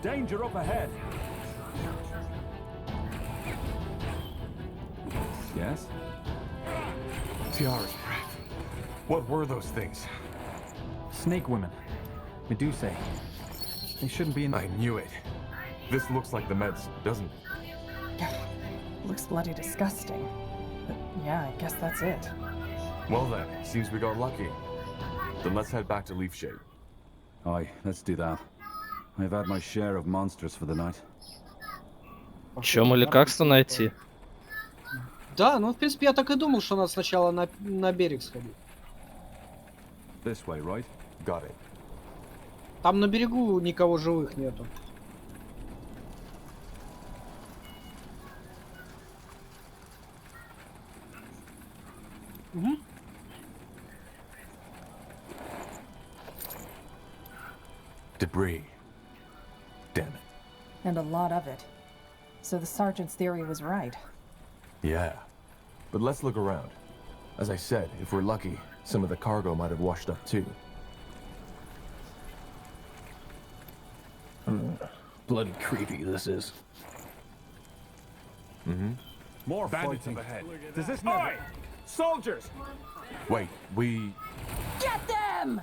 Danger up ahead. Yes? Tiara's breath. What were those things? Snake women. Medusae. They shouldn't be in... I knew it. This looks like the meds, doesn't it? Looks bloody disgusting. But yeah, I guess that's it. Well then, seems we got lucky. Then let's head back to Leaf Shade. Aye, let's do that. I've had my share of monsters for the night. Чем или лекарство найти? Да, ну в принципе я так и думал, что надо сначала на берег сходить. This way, right? Got it. Там на берегу никого живых нету. Угу. Debris. Damn it. And a lot of it. So the sergeant's theory was right. Yeah. But let's look around. As I said, if we're lucky, some of the cargo might have washed up too. Bloody creepy this is. Mm-hmm. More Bandits fighting. up ahead. Does this never... Soldiers! Wait, we... Get them!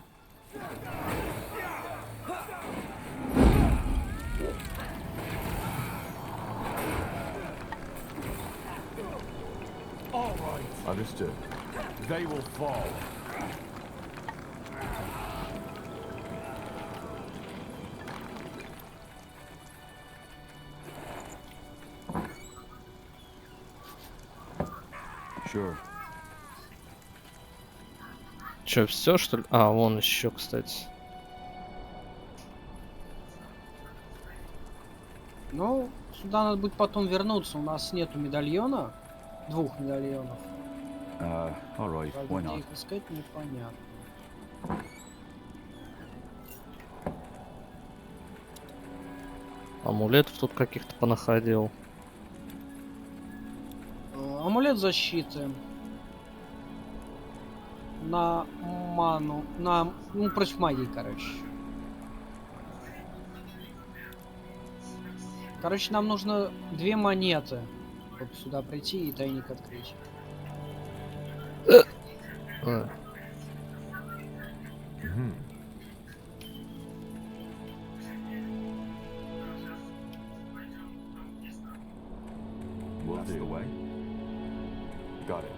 All right. Understood. They will fall. Sure. Че, все что ли? А, вон еще, кстати. Ну, сюда надо будет потом вернуться. У нас нету медальона. 2 медальонов. All right, Правда, why где not? их искать, непонятно. Амулетов тут каких-то понаходил. Амулет защиты. На ману. Ну, против магии, короче. Короче, нам нужно 2 монеты, чтобы сюда прийти и тайник открыть. That's the way. Got it.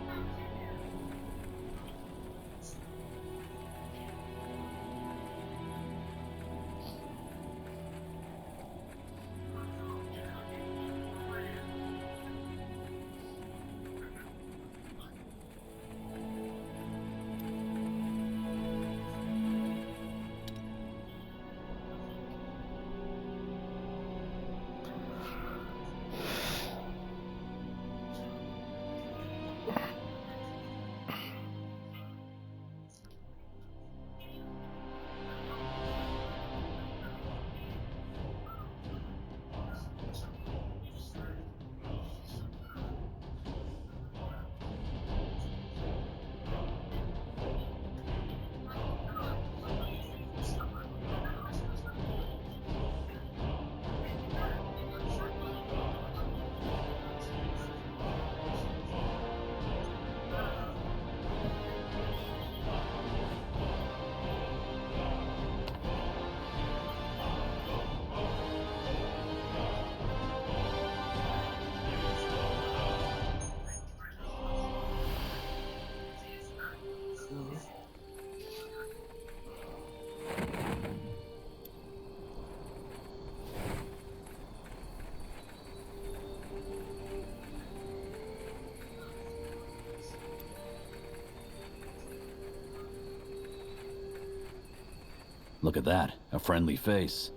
Look at that, a friendly face.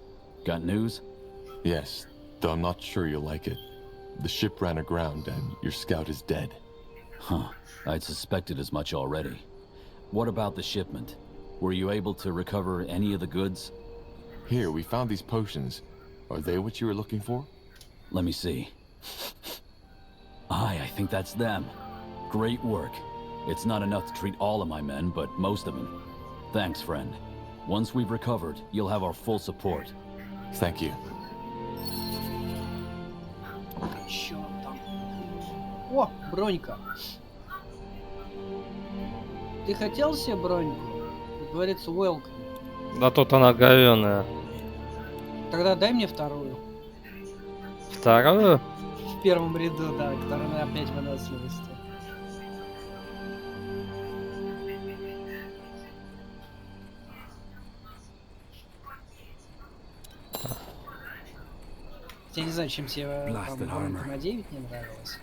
Got news? Yes, though I'm not sure you'll like it. The ship ran aground and your scout is dead. Huh, I'd suspected as much already. What about the shipment? Were you able to recover any of the goods? Here, we found these potions. Are they what you were looking for? Let me see. I think that's them. Great work. It's not enough to treat all of my men, but most of them. Thanks, friend. Once we've recovered, you'll have our full support. Thank you. Чё там? О, бронька. Ты хотел себе броньку? Как говорится, welcome. Да тут она говёная. Тогда дай мне вторую. Вторую? В первом ряду, да, которая на 5 выносливости. Я не знаю, чем тебе бронька на 9 не нравилась.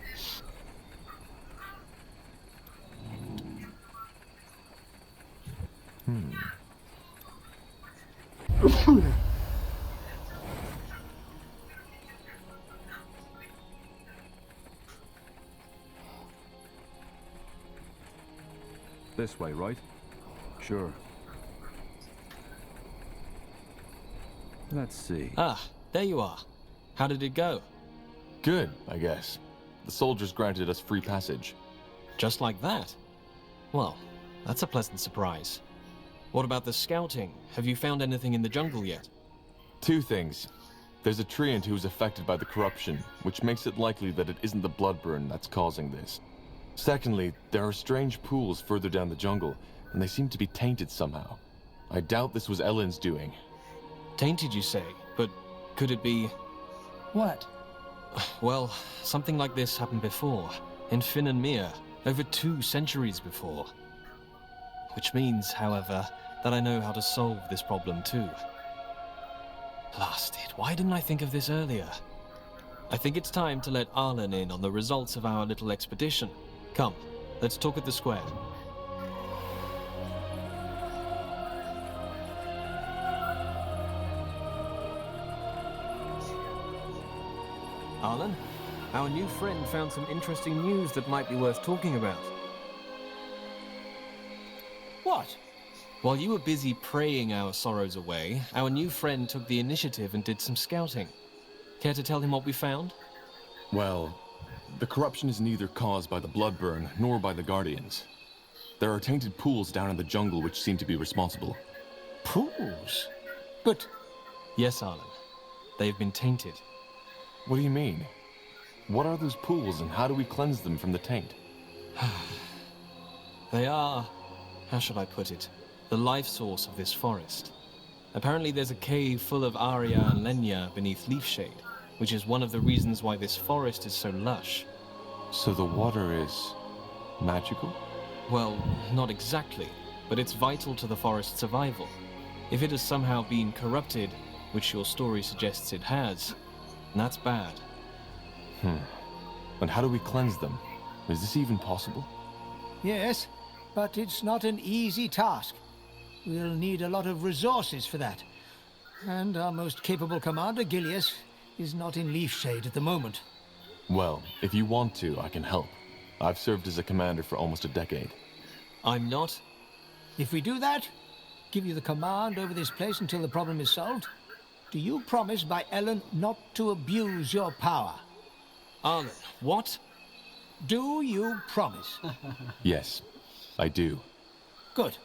This way, right? Sure. Let's see. Ah, there you are. How did it go? Good, I guess. The soldiers granted us free passage. Just like that? Well, that's a pleasant surprise. What about the scouting? Have you found anything in the jungle yet? 2 things. There's a treant who was affected by the corruption, which makes it likely that it isn't the bloodburn that's causing this. Secondly, there are strange pools further down the jungle, and they seem to be tainted somehow. I doubt this was Ellen's doing. Tainted, you say? But could it be... What? Well, something like this happened before, in Finn and Mir, over 2 centuries before. Which means, however, that I know how to solve this problem too. Blasted, why didn't I think of this earlier? I think it's time to let Arlen in on the results of our little expedition. Come, let's talk at the square. Arlen, our new friend found some interesting news that might be worth talking about. What? While you were busy praying our sorrows away, our new friend took the initiative and did some scouting. Care to tell him what we found? Well, the corruption is neither caused by the bloodburn nor by the Guardians. There are tainted pools down in the jungle which seem to be responsible. Pools? But... Yes, Arlen. They have been tainted. What do you mean? What are those pools and how do we cleanse them from the taint? They are... how shall I put it? The life source of this forest. Apparently there's a cave full of Aria and Lenya beneath Leafshade, which is one of the reasons why this forest is so lush. So the water is... magical? Well, not exactly, but it's vital to the forest's survival. If it has somehow been corrupted, which your story suggests it has, that's bad. And how do we cleanse them? Is this even possible? Yes, but it's not an easy task. We'll need a lot of resources for that. And our most capable commander, Gilius, is not in Leafshade at the moment. Well, if you want to, I can help. I've served as a commander for almost a decade. I'm not? If we do that, give you the command over this place until the problem is solved, do you promise by Ellen not to abuse your power? Arlen, what? Do you promise? Yes, I do. Good.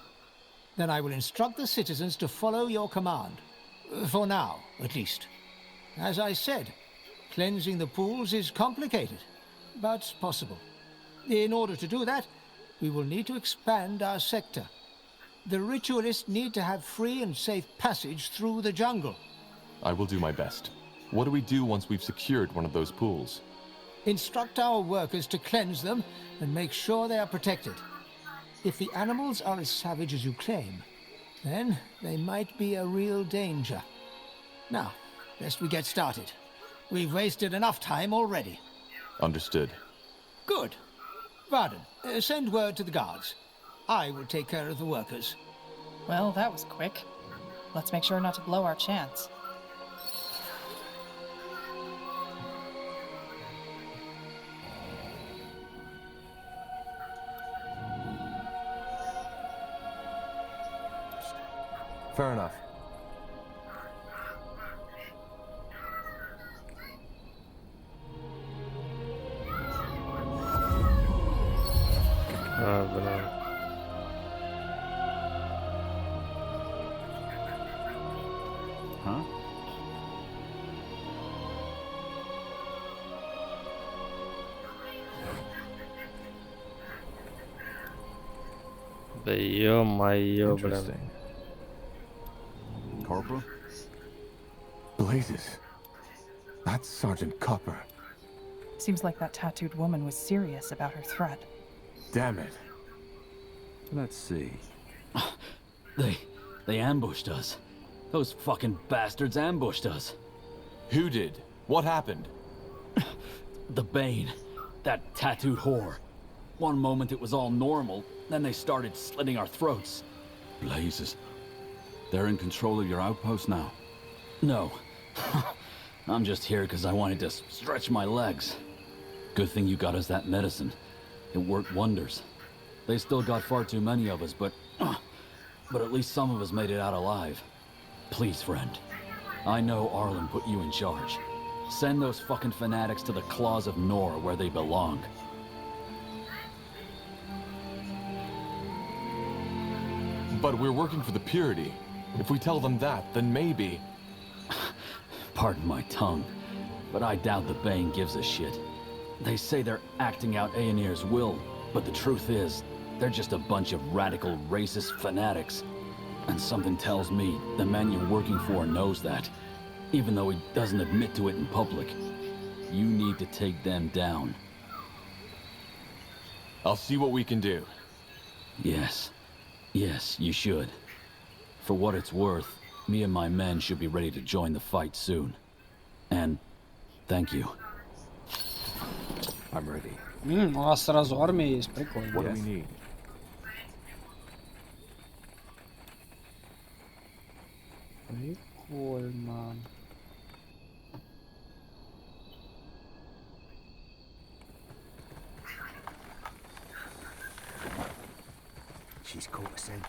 Then I will instruct the citizens to follow your command. For now, at least. As I said, cleansing the pools is complicated, but possible. In order to do that, we will need to expand our sector. The ritualists need to have free and safe passage through the jungle. I will do my best. What do we do once we've secured one of those pools? Instruct our workers to cleanse them and make sure they are protected. If the animals are as savage as you claim, then they might be a real danger. Now, lest we get started. We've wasted enough time already. Understood. Good. Varden, send word to the guards. I will take care of the workers. Well, that was quick. Let's make sure not to blow our chance. Fair enough. Блин. Huh? Да ё-моё, блин. Interesting. Corporal? Blazes. That's Sergeant Copper. Seems like that tattooed woman was serious about her threat. Damn it. Let's see. They ambushed us. Those fucking bastards ambushed us. Who did? What happened? The Bane. That tattooed whore. One moment it was all normal, then they started slitting our throats. Blazes. They're in control of your outpost now? No. I'm just here because I wanted to stretch my legs. Good thing you got us that medicine. It worked wonders. They still got far too many of us, but at least some of us made it out alive. Please, friend. I know Arlen put you in charge. Send those fucking fanatics to the claws of Nor where they belong. But we're working for the Purity. If we tell them that, then maybe... Pardon my tongue, but I doubt the Bane gives a shit. They say they're acting out Aenir's will, but the truth is, they're just a bunch of radical racist fanatics. And something tells me the man you're working for knows that, even though he doesn't admit to it in public. You need to take them down. I'll see what we can do. Yes. Yes, you should. For what it's worth, me and my men should be ready to join the fight soon. And thank you. I'm ready. У вас сразу армия есть, прикольно. What do we need? Прикольно. She's caught a scent.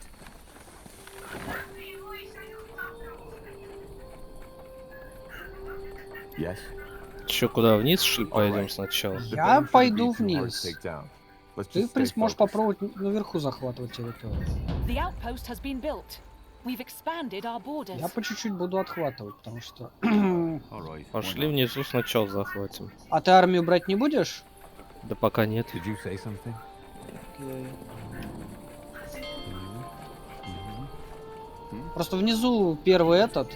Yes. Чё, куда вниз, что ли, пойдем сначала? Я пойду вниз. Ты, в принципе, можешь попробовать наверху захватывать территорию. The outpost has been built. We've expanded our borders. Я по чуть-чуть буду отхватывать, потому что... Пошли внизу сначала захватим. А ты армию брать не будешь? Да пока нет. Просто внизу первый этот.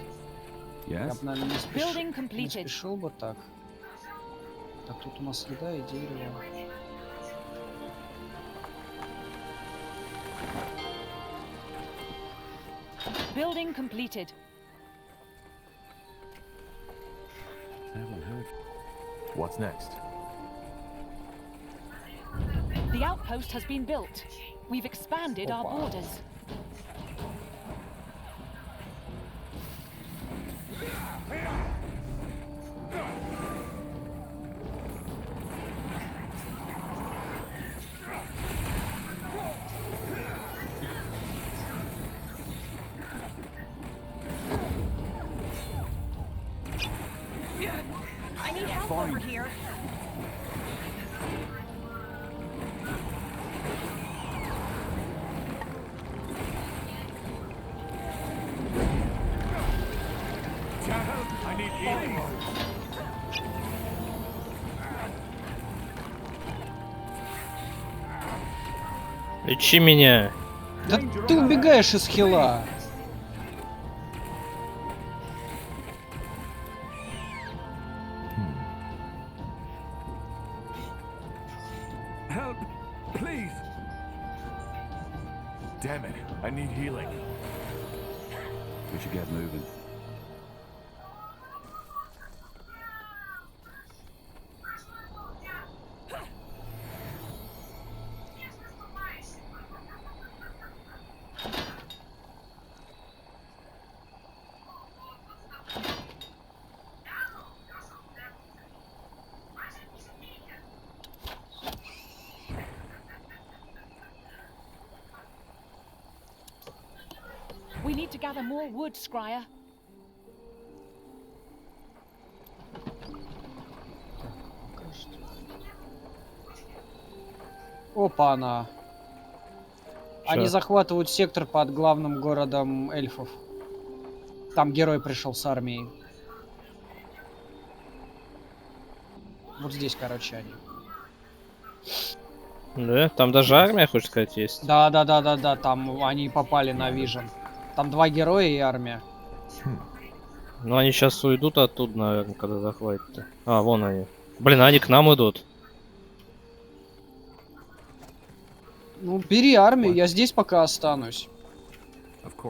Yes? Я бы, наверное, Building не completed. спешил бы так. Так, тут у нас еда и дерево. Building completed. What's next? The outpost has been built. We've expanded our borders. I need help over here. I need healing. Лечи меня. Да ты убегаешь из хила. Help, please. Damn it, I need healing. We should get moving. We need to gather more wood, Scryer. Опа-на. Они захватывают сектор под главным городом эльфов. Там герой пришел с армией. Вот здесь, короче, они. Да? Там даже армия, хочешь сказать, есть? Да, там они попали на Вижен. Там 2 героя и армия. Ну они сейчас уйдут оттуда, наверное, когда захватят-то. А, вон они. Блин, они к нам идут. Ну, бери армию, я здесь пока останусь.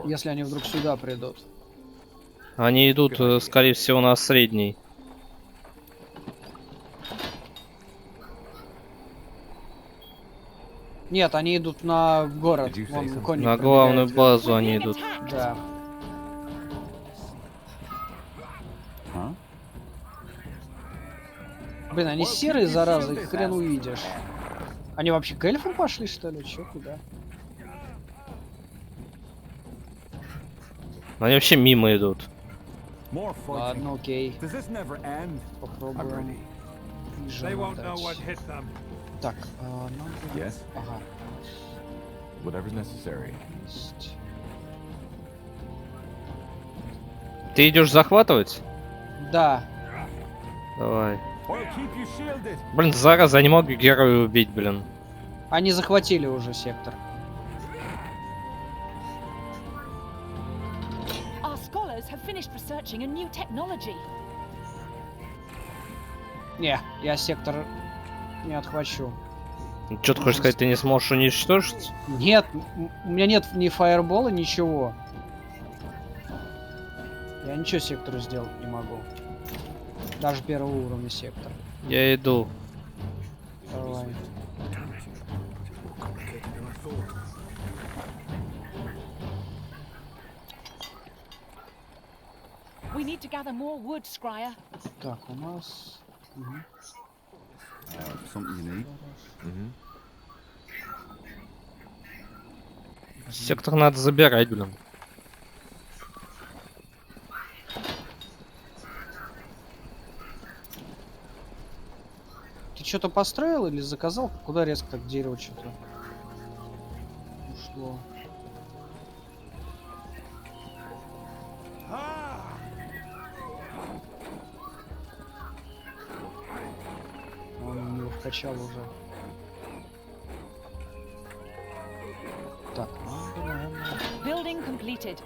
Если они вдруг сюда придут. Они идут, скорее всего, на средний. Нет, они идут на город. Вон, конник на главную пробегает. базу они идут. Да. Блин, они серые, заразы, их хрен увидишь. Они вообще к эльфам пошли, что ли? Чё, куда? Они вообще мимо идут. Ладно, окей. Попробуем. Так, нам... Yes. Ага. Whatever's necessary. Ты идешь захватывать? Да. Давай. Блин, зараза, я не могу героя убить, блин. Они захватили уже сектор. Our scholars have finished researching a new technology. Не, я сектор не отхвачу. Что ты хочешь сказать, ты не сможешь уничтожить? Нет, у меня нет ни фаербола, ничего. Я ничего сектору сделать не могу. Даже первого уровня сектор. Я иду. Давай. We need to gather more wood, Scryer. Так, у нас... Сектор надо забирать, блин. Ты что-то построил или заказал? Куда резко так дерево что-то ушло? Он его вкачал уже. Так, надо, наверное... Building completed.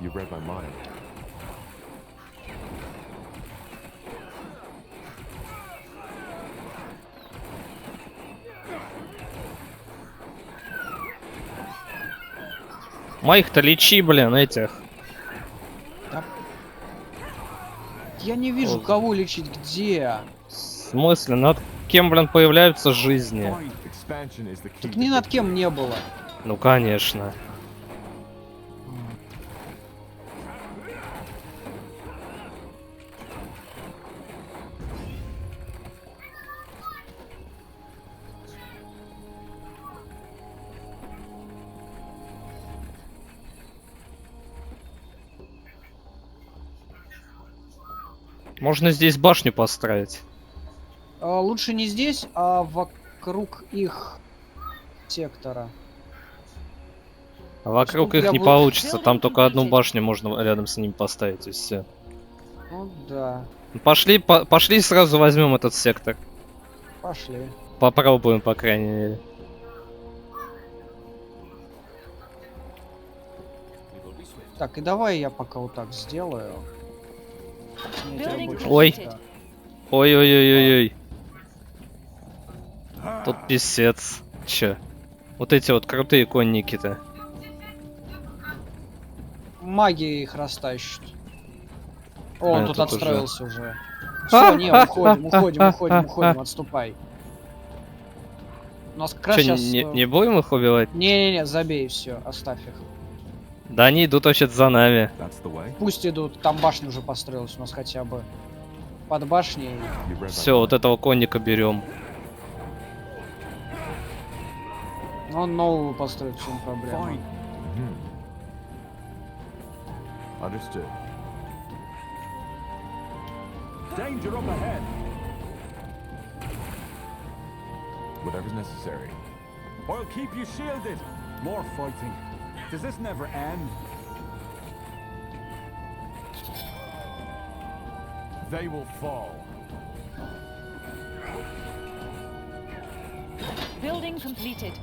You read my mind. Моих-то лечи, блин, этих. Да. Я не вижу, кого лечить, где. В смысле, над кем, блин, появляются жизни? Так ни над кем не было. Ну, конечно. Можно здесь башню построить. Лучше не здесь, а вокруг их сектора. А вокруг их не получится, там только одну башню можно рядом с ним поставить, и все. Ну да. Пошли сразу возьмем этот сектор. Пошли. Попробуем, по крайней мере. Так, и давай я пока вот так сделаю. Ой. Ой-ой-ой-ой-ой. Тут писец. Че? Вот эти вот крутые конники-то. Маги их растащат. О, он тут отстроился уже. Все, не, уходим, отступай. У нас как раз сейчас... не будем их убивать? Не-не-не, забей, все, оставь их. Да они идут вообще за нами. Пусть идут, там башня уже построилась у нас хотя бы. Под башней. Все, вот этого конника берем. Он нового построит, в чем проблема. Understood. Danger up ahead. Whatever's necessary. I'll keep you shielded. More fighting. Does this never end? They will fall. Building completed.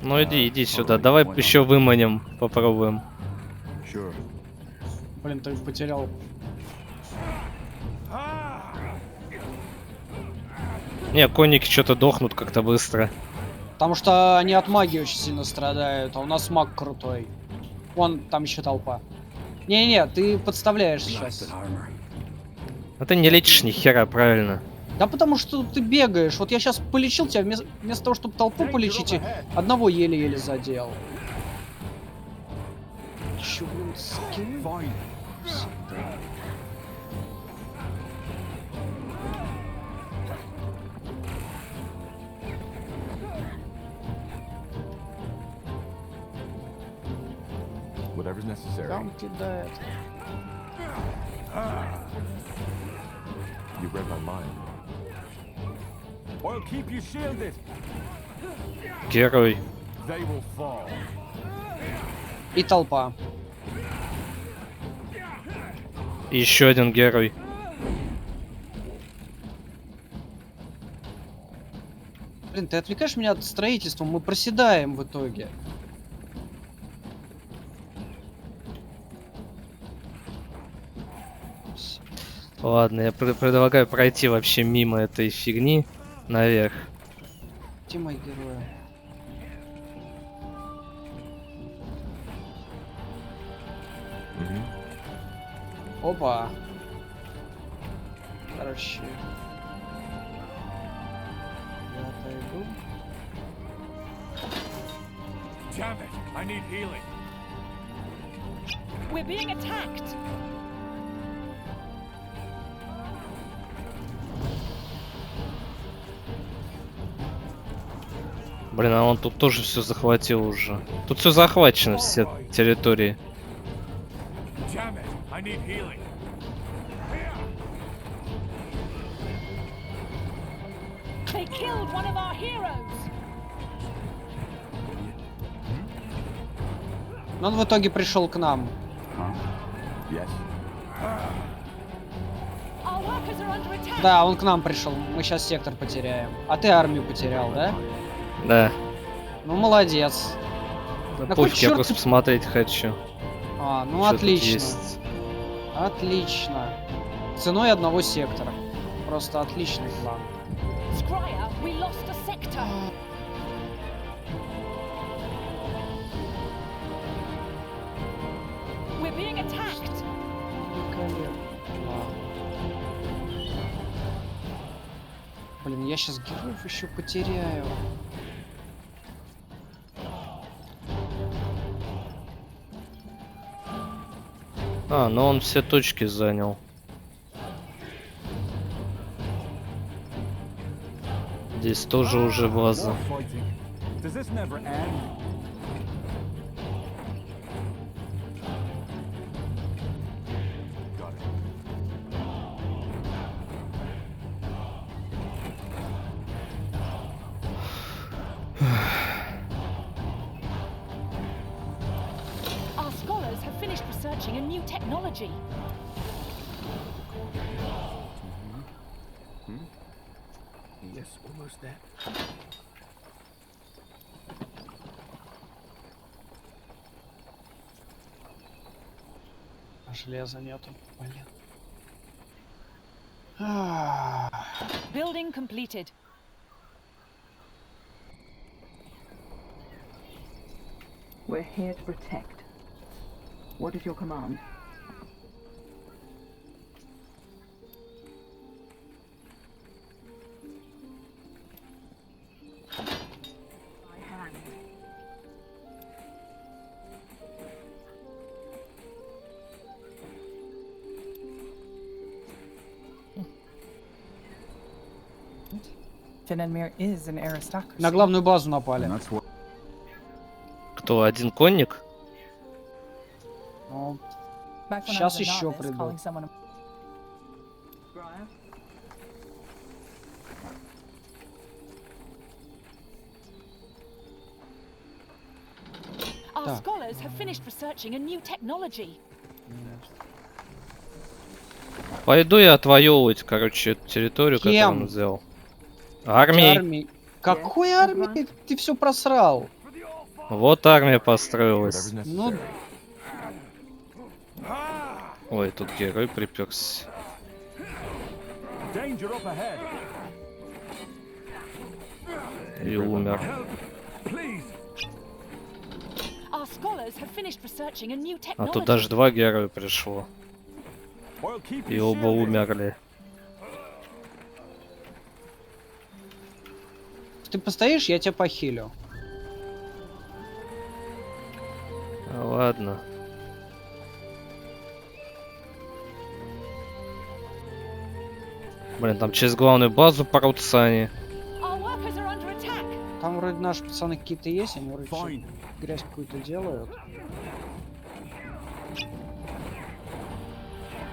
Ну иди сюда, давай еще выманим, попробуем. Блин, ты потерял. Не, конники что-то дохнут как-то быстро. Потому что они от магии очень сильно страдают, а у нас маг крутой. Вон, там еще толпа. Не-не-не, ты подставляешь сейчас. А ты не лечишь ни хера, правильно. Да потому что ты бегаешь. Вот я сейчас полечил тебя, вместо того, чтобы толпу полечить, одного еле-еле задел. Чё, блин, скилл? Whatever's necessary. Там кидает. You read my mind. I'll keep you shielded. Герой. They will fall. И толпа. Еще один герой. Блин, ты отвлекаешь меня от строительства, мы проседаем в итоге. Ладно, я предлагаю пройти вообще мимо этой фигни наверх. Где мои герои? Опа. Короче. Я отойду. Damn it! I need healing. We're being attacked. Блин, а он тут тоже все захватил уже. Тут все захвачено, все территории. Damn it! I need healing. They killed one of our heroes. Но он в итоге пришел к нам. Yes. Our workers are under attack. Да, он к нам пришел. Мы сейчас сектор потеряем. А ты армию потерял, да? Да. Ну молодец. Да На пофиг, кой я чёрт просто ты- посмотреть хочу. А, ну Что тут отлично. есть. Отлично. Ценой одного сектора. Просто отличный план. Scryer, we lost a sector. We're being attacked. Блин, я сейчас героев еще потеряю. А, ну он все точки занял. Здесь тоже уже база. More fighting. Does this never end? Got it. Our scholars have finished researching a new technology. Yes, almost there. А железа нету. Блин. Building completed. We're here to protect. What is your command? My hand. Finanmere is an aristocracy. На главную базу напали. Кто, один конник? Ну, Back when I сейчас was a еще novice, придут. calling someone a- Our Так. scholars have finished researching a new technology. Пойду я отвоевывать, короче, эту территорию, которую он взял. Армией. Какой армии? Ты все просрал. Вот армия построилась. Ну, Ой, тут герой приперся. Danger up ahead. И умер. Our scholars have finished researching a new А technology. тут даже 2 героя пришло. И оба умерли. ты постоишь, я тебя похилю. Ладно. Блин, там через главную базу порутся они. Там вроде наши пацаны какие-то есть, они вроде грязь какую-то делают.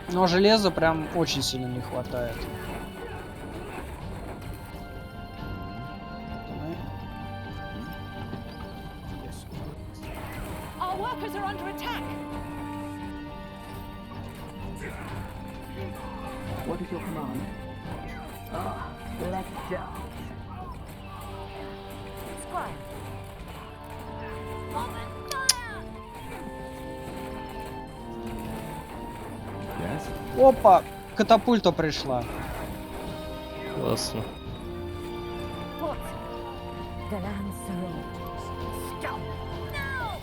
Но железа прям очень сильно не хватает. Our workers are under attack. What is your command? Ah, let's go. Squire. Опа! Катапульта пришла. Классно. What? The Lancer. Stop. No!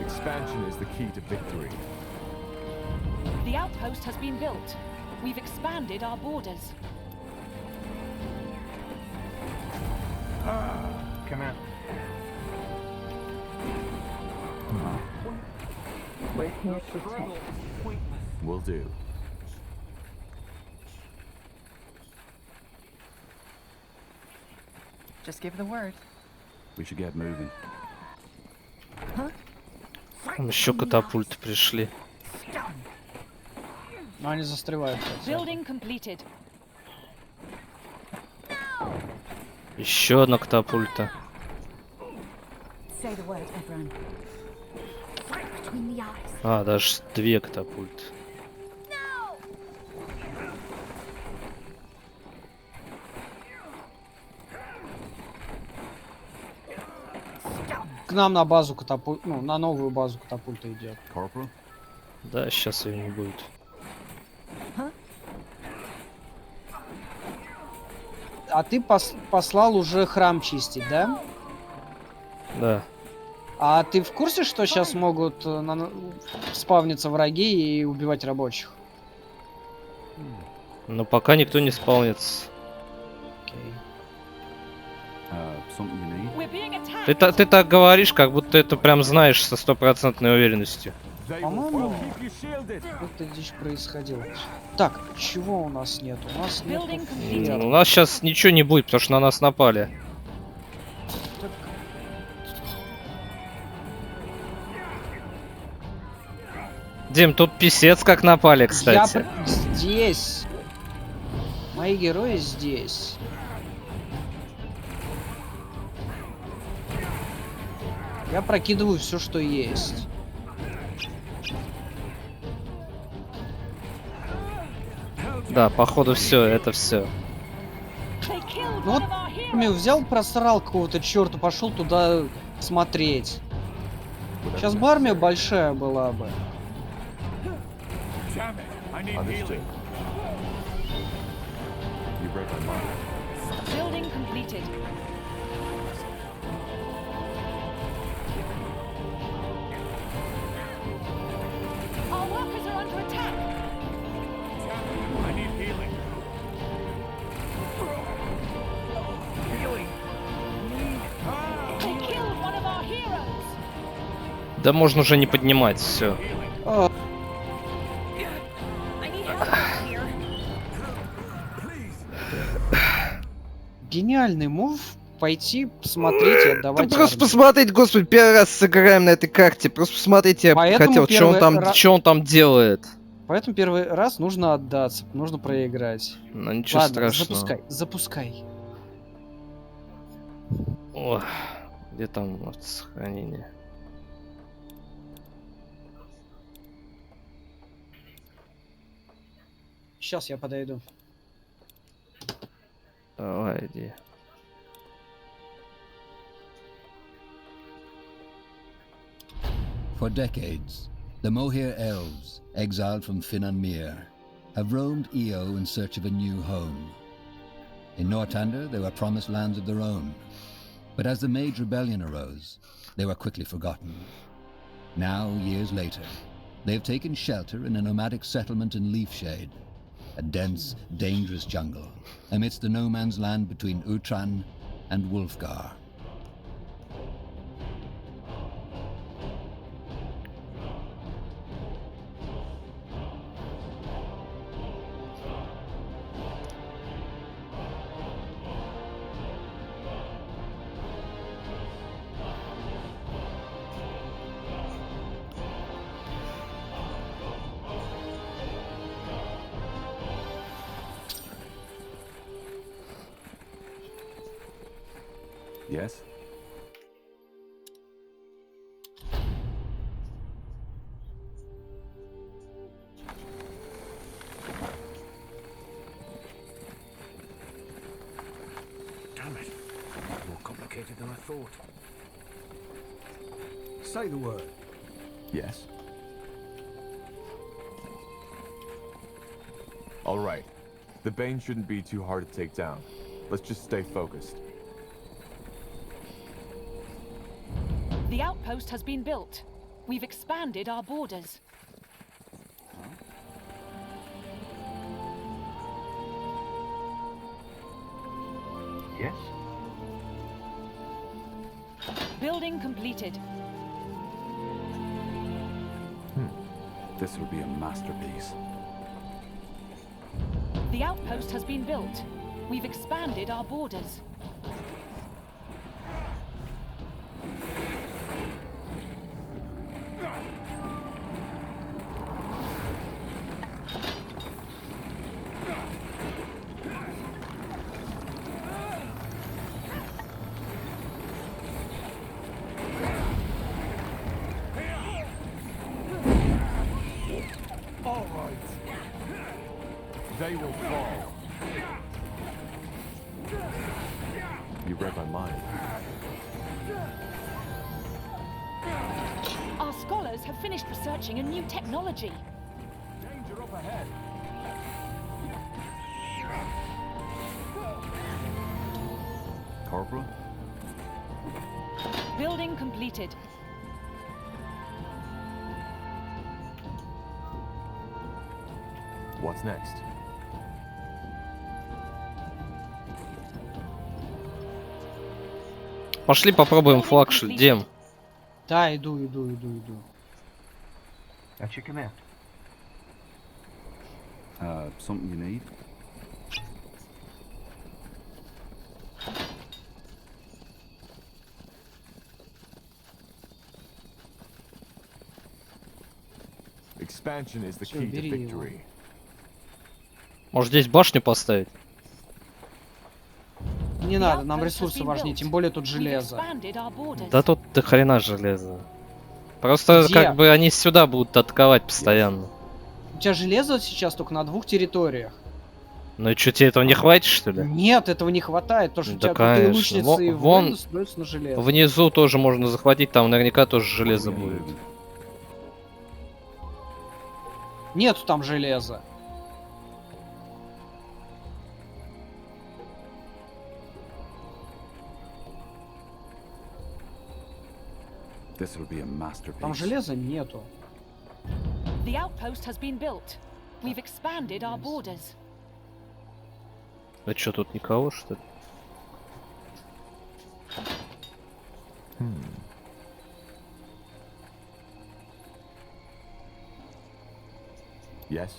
Expansion is the key to victory. The outpost has been built. We've expanded our borders. Come out. We're here to protect. Will do. Just give the word. We should get moving. Там еще катапульты пришли. Но они застревают. Building completed. Еще одна катапульта. Say the word, everyone. Right between the eyes. А, даже 2 катапульты. К нам на базу катапульт, ну, на новую базу катапульта идет. Да, сейчас ее не будет. А ты послал уже храм чистить, да? Да. А ты в курсе, что сейчас могут спавниться враги и убивать рабочих? Но пока никто не спавнится. Ты так говоришь, как будто это прям знаешь со 100% уверенностью. По-моему, это дичь происходило. Так, чего у нас нет? У нас нет. У нас сейчас ничего не будет, потому что на нас напали. Дим, тут писец как напали, кстати. Я здесь. Мои герои здесь. Я прокидываю все, что есть. Да, походу все, это все. Ну вот, взял, просрал какого-то черта, пошел туда смотреть. Сейчас бы армия большая была бы. read my mind. Building completed. Our workers are under attack. I need healing. Healing. They killed one of our heroes. Да можно уже не поднимать, все. I need help out here. Гениальный мув. Пойти, посмотреть и отдавать. Да просто армию. посмотреть, господи, первый раз сыграем на этой карте. Просто посмотреть, я Поэтому хотел, что он там делает. Поэтому первый раз нужно отдаться, нужно проиграть. Ну ничего Ладно, страшного. запускай. Ох, где там вот сохранение? Сейчас я подойду. Давай, иди. For decades, the Moher elves, exiled from Finnanmere, have roamed Io in search of a new home. In Nortander, they were promised lands of their own, but as the Mage Rebellion arose, they were quickly forgotten. Now, years later, they have taken shelter in a nomadic settlement in Leafshade, a dense, dangerous jungle, amidst the no man's land between Utran and Wolfgar. Yes? Damn it. More complicated than I thought. Say the word. Yes? All right. The Bane shouldn't be too hard to take down. Let's just stay focused. The outpost has been built. We've expanded our borders. Yes? Building completed. This would be a masterpiece. The outpost has been built. We've expanded our borders. All right. They will fall. You read my mind. Our scholars have finished researching a new technology. Danger up ahead. Corporal? Building completed. What's next? Пошли попробуем флаг Дем. Да, иду. That's your command. Something you need? Expansion is the Всё, key to бери его. victory. Может здесь башню поставить? Не надо, нам ресурсы важнее, тем более тут железо. Да тут до хрена железа. Просто Где? как бы они сюда будут атаковать постоянно. У тебя железо сейчас только на 2 территориях. Ну и что, тебе этого не хватит, что ли? Нет, этого не хватает, потому что у Да, тебя тут и конечно. лучницы, и Вон воины строятся на железо. внизу тоже можно захватить, там наверняка тоже железо будет. Нету там железа. This will be a masterpiece. Там железа нету. The outpost has been built. We've expanded our borders. А чё, тут никого, что ли? Yes?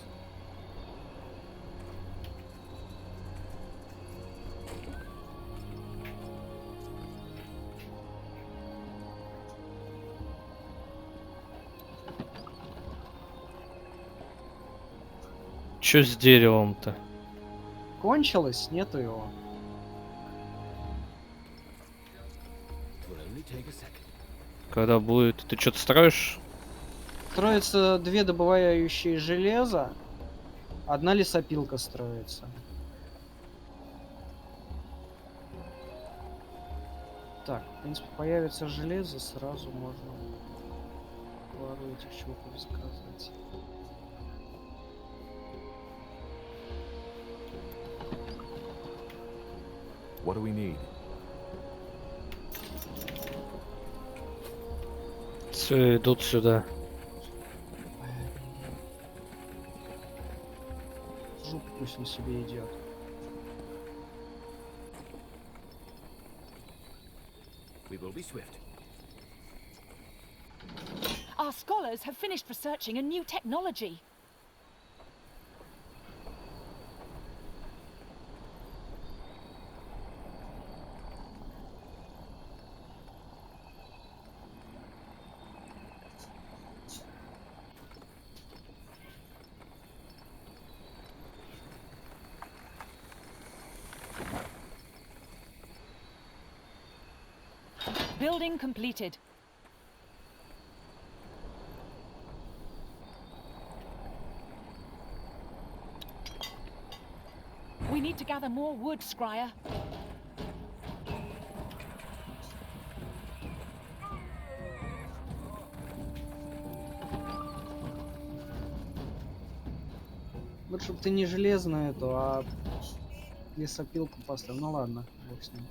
Чё с деревом-то? Кончилось, нету его. Когда будет? Ты что-то строишь? Строятся 2 добывающие железо. 1 лесопилка строится. Так, в принципе, появится железо, сразу можно пару этих чуваков заказать. What do we need? Все идут сюда. Жук пусть на себе идет. We will be swift. Our scholars have finished researching a new technology. Building completed. We need to gather more wood, Scryer. Вот чтобы ты не железную эту, а лесопилку поставил. Ну ладно, бог с ним.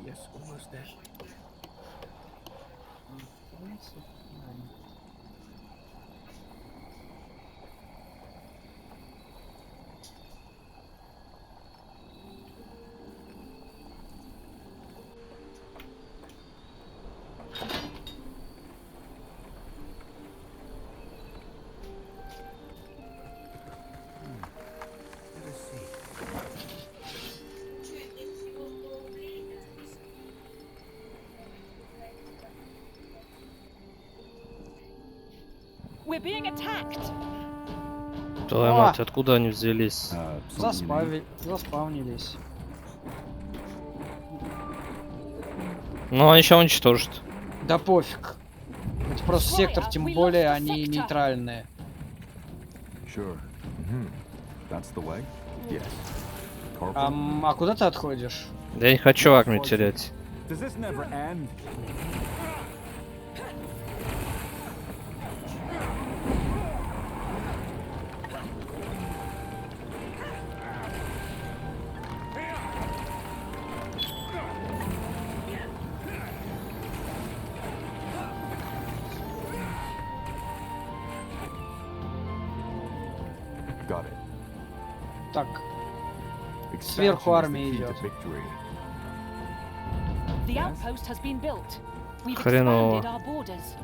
Yes, almost there. We're being attacked. Твою мать, откуда они взялись? Заспавнились. Ну, они еще уничтожат. Да пофиг. Это просто сектор, тем более они нейтральные. Sure. That's the way? Yes. А куда ты отходишь? Да я не хочу армию терять. Does this never end? Got it. Так. Сверху армия идет. The outpost has been built. We've Хреново. expanded our borders.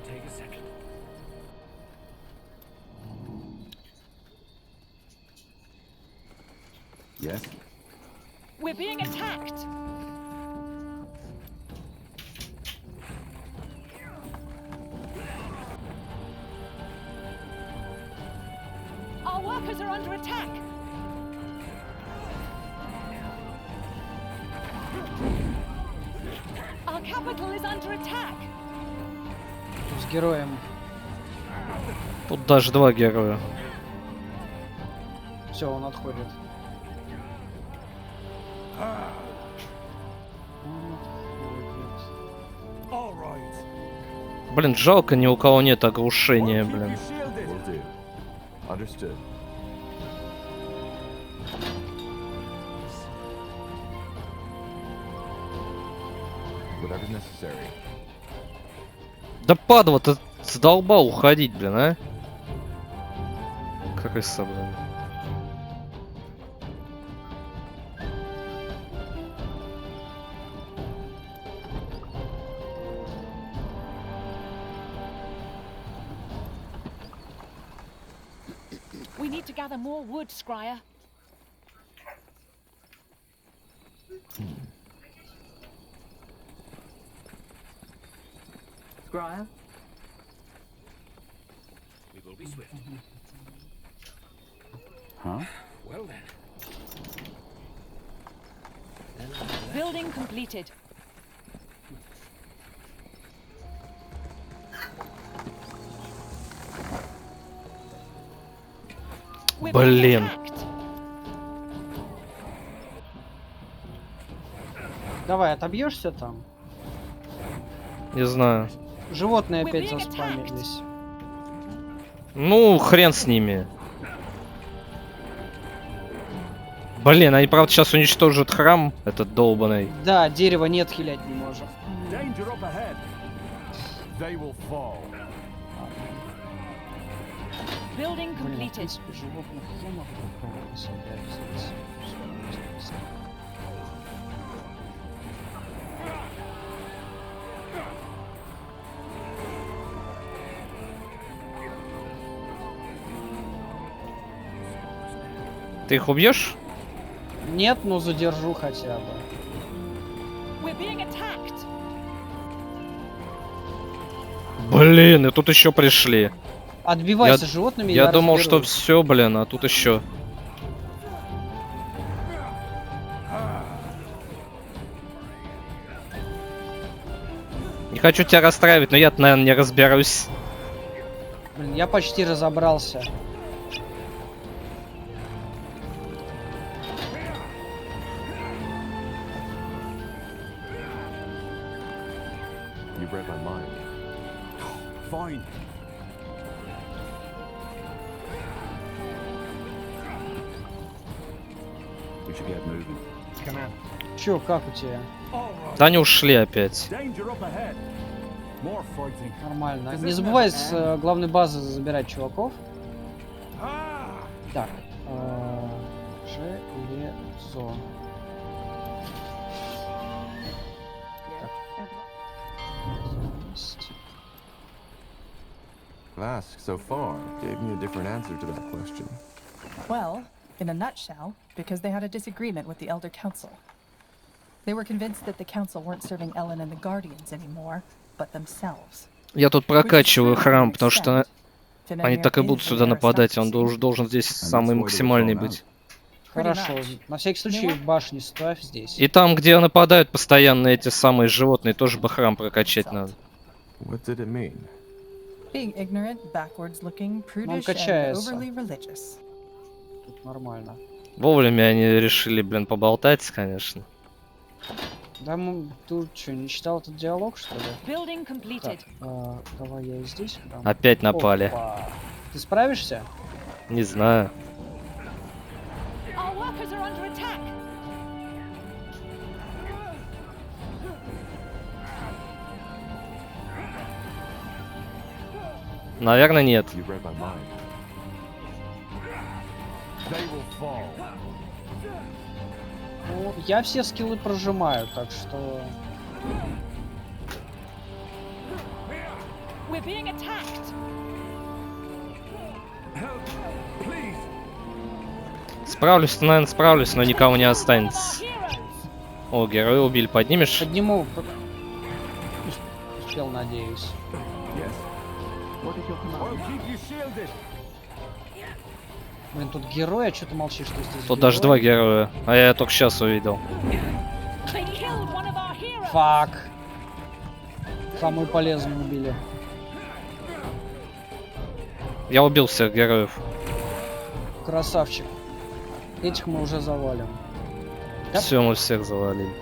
Take a second. Yes? We're being attacked. Our workers are under attack. Our capital is under attack. С героем. Тут даже 2 героя. Все, он отходит. Блин, жалко, ни у кого нет оглушения, блин. Understood. Whatever's necessary. Да падла, ты задолбал уходить, блин, а? Крыса, блин. We need to gather more wood, Scryer. Scryer? We will be swift. Huh? Well then. Building completed. Блин. Давай, отобьешься там? Не знаю. Животные опять заспамились. Ну, хрен с ними. Блин, они, правда, сейчас уничтожат храм, этот долбаный. Да, дерево не отхилять не может. Building completed. Ты их убьешь? Нет, но задержу хотя бы. Блин, и тут еще пришли. Отбивайся животными. Я думал, что все, блин, а тут еще. Не хочу тебя расстраивать, но я-то, наверное, не разберусь. Блин, я почти разобрался. You read my mind. Fine. We should get moving. Чё, как у тебя? Да они ушли опять. Нормально. Не забывай с главной базы забирать чуваков. Так. Железо. Vask, so far, gave me a different answer to that question. Well, in a nutshell, because they had a disagreement with the Elder Council. They were convinced that the Council weren't serving Ellen and the Guardians anymore, but themselves. Я тут прокачиваю храм, потому что они так и будут сюда нападать. Он должен здесь самый максимальный быть. Хорошо. На всякий случай башни ставь здесь. И там, где нападают постоянно эти самые животные, тоже бы храм прокачать надо. What did it mean? Being ignorant, backwards looking, prudish, and overly religious. Тут нормально. Вовремя они решили, блин, поболтать, конечно. Да, тут что, не читал этот диалог, что ли? Так, давай я и здесь. Опять напали. Опа. Ты справишься? Не знаю. Наверное, нет. Ну, я все скиллы прожимаю, так что... Справлюсь, наверное, справлюсь, но никого не останется. О, героя убили, поднимешь? Подниму. Успел, надеюсь. Блин, тут герой, а что ты молчишь, что здесь? Тут даже два героя, а я только сейчас увидел. Фак. Самую полезную убили. Я убил всех героев. Красавчик. Этих мы уже завалим. Да? Все, мы всех завалили.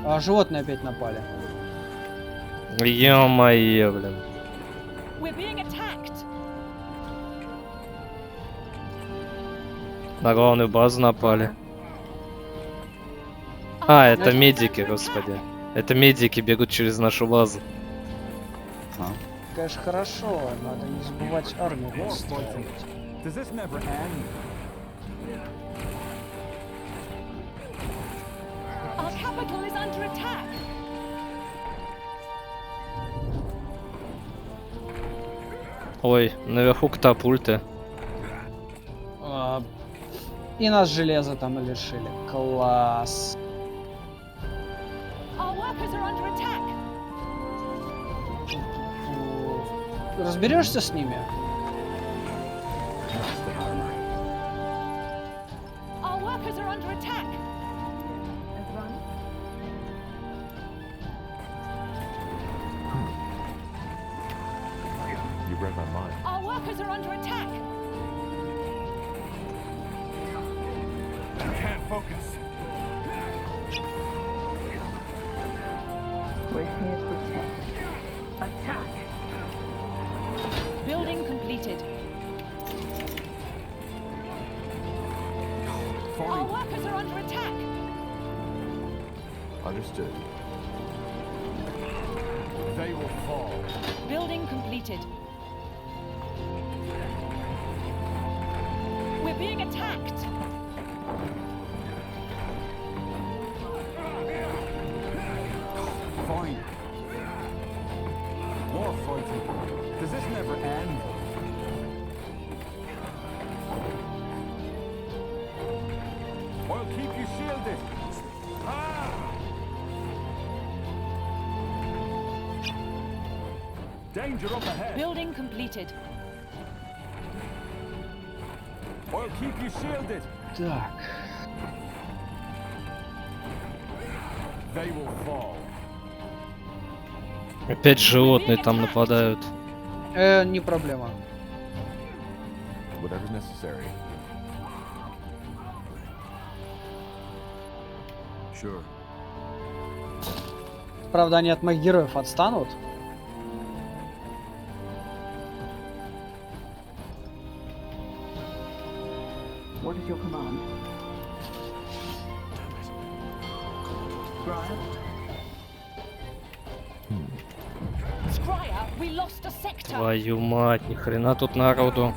А животные опять напали. Ё-моё, блин. На главную базу напали. А, это медики, господи. Это медики бегут через нашу базу. Конечно, хорошо. Надо не забывать армию More построить. fighting. Does this never end? Our capital is under attack. Ой, наверху катапульты. И нас железа там лишили. Класс. Our workers are under attack. Разберешься с ними? Our workers are under attack. You read my mind. Our workers are under attack. I can't focus. We're here to protect. Attack! Building completed. Our workers are under attack. Understood. They will fall. Building completed. We're being attacked. Fine. More fighting. Does this never end? I'll keep you shielded. Ah! Danger up ahead. Building completed. I'll keep you shielded. Так. They will fall. Опять животные там нападают. Не проблема. Whatever's necessary. Sure. Правда, они от моих героев отстанут. What is your command? Brian? Scryer, we lost a sector. Твою мать, ни хрена тут народу.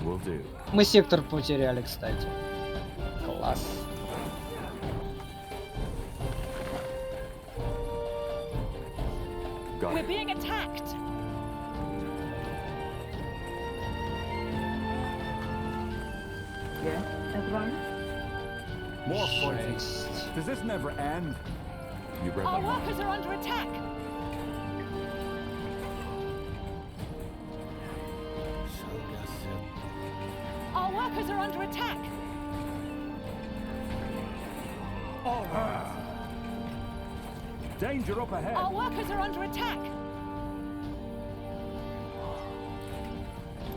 Will do. Мы сектор потеряли, кстати. Класс. Got We're it. being attacked. Yes, everyone? More fighting. Does this never end? You read Our my mind. workers are under attack. Our workers are under attack. Danger up ahead. Our workers are under attack.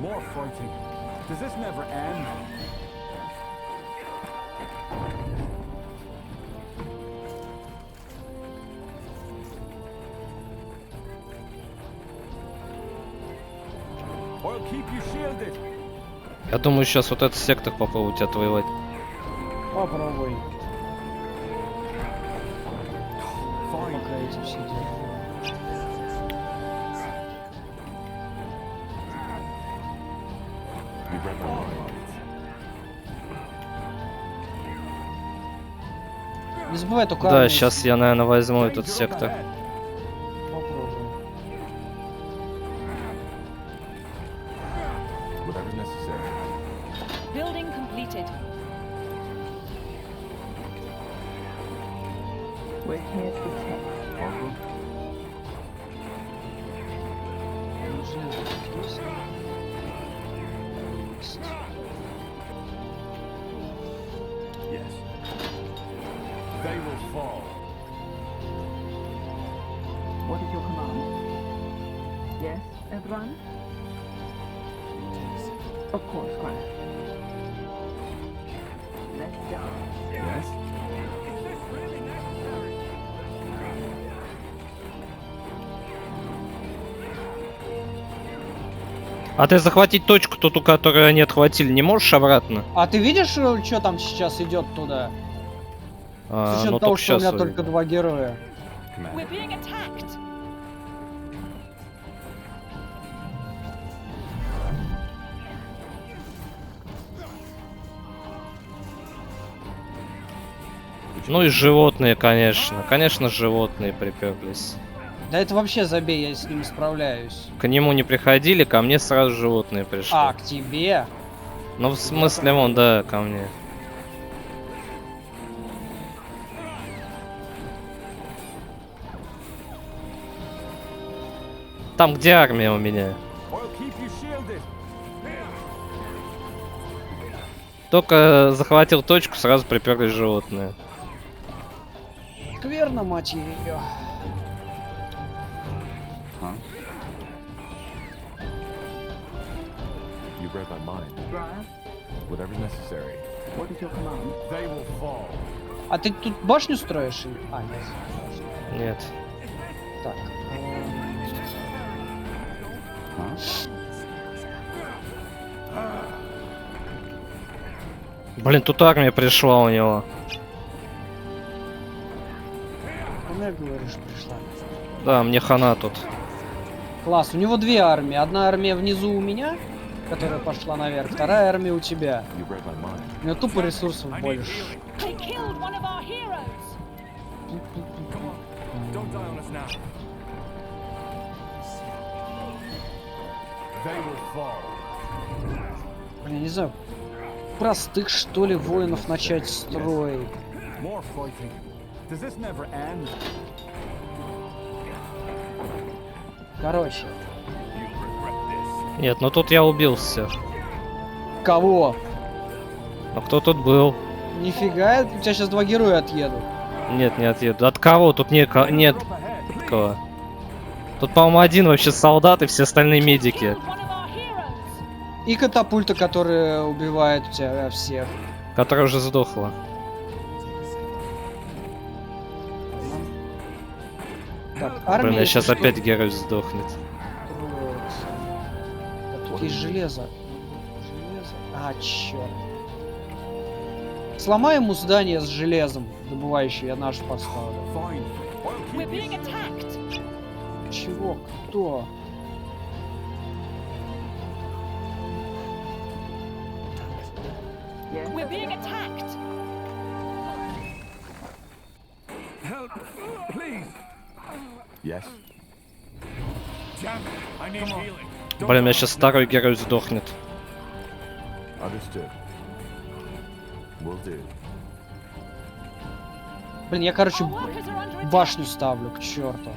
More fighting. Does this never end? I'll keep you shielded. Я думаю, сейчас вот этот сектор попробуйте отвоевать. Попробуй. Fine. Пока эти все дела. You read my mind. Не забывай только Да, армию. сейчас я, наверное, возьму этот сектор. Попробуй. Whatever's necessary. Building completed. We're here to protect. Yes. They will fall. What is your command? Yes, everyone? Of course, Grant. Let's go. Yes. А ты захватить точку, ту, которую они отхватили, не можешь обратно? А ты видишь, что там сейчас идет туда? С учетом Ну того, только что у меня сейчас только 2 героя. We're being attacked. Ну и животные, конечно. Конечно, животные приперлись. Да это вообще забей, я с ним справляюсь. К нему не приходили, ко мне сразу животные пришли. А, к тебе? Ну в смысле, вон, да, ко мне. Там, где армия у меня. Только захватил точку, сразу приперлись животные. Скверно, мать ее. You read my mind. Whatever's necessary. What is your command? They will fall. А ты тут башню строишь? А, нет. Нет. Так. Блин, тут армия пришла у него. Куда говоришь, пришла? Да, мне хана тут. Класс, у него 2 армии. Одна армия внизу у меня, которая пошла наверх, вторая армия у тебя. У меня тупо ресурсов больше. They killed one of our heroes. Don't die on us now. They will fall. Блин, я не знаю, простых что ли воинов начать строить. More fighting. Does this never end? Короче. Нет, ну тут я убил всех. Кого? А кто тут был? Нифига, у тебя сейчас 2 героя отъедут. Нет, не отъеду. От кого? Тут нет от кого. Тут, по-моему, один вообще солдат и все остальные медики. И катапульта, которая убивает у тебя всех. Которая уже сдохла. Так, армия. Блин, я сейчас что? опять герой сдохнет. Да, тут есть железо. А, черт. Сломай ему здание с железом, добывающее, я наш поставлю. We're being attacked. Чего? Кто? We're being attacked. Help, please. Yes. Damn it, I need healing. Блин, у меня сейчас второй герой сдохнет. Understood. Will do. Блин, я, короче, башню ставлю, к черту.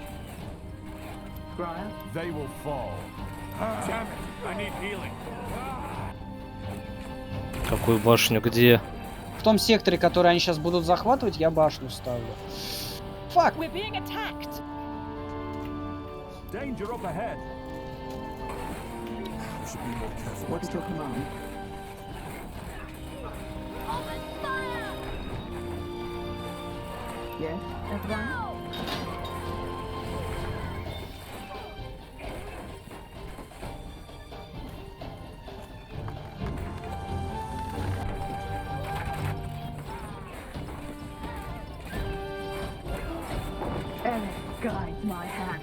They will fall. Damn it, I need healing. Какую башню? Где? В том секторе, который они сейчас будут захватывать, я башню ставлю. Фак! We're being attacked. Danger up ahead. What is your command? Yes, everyone? Eric guides my hand.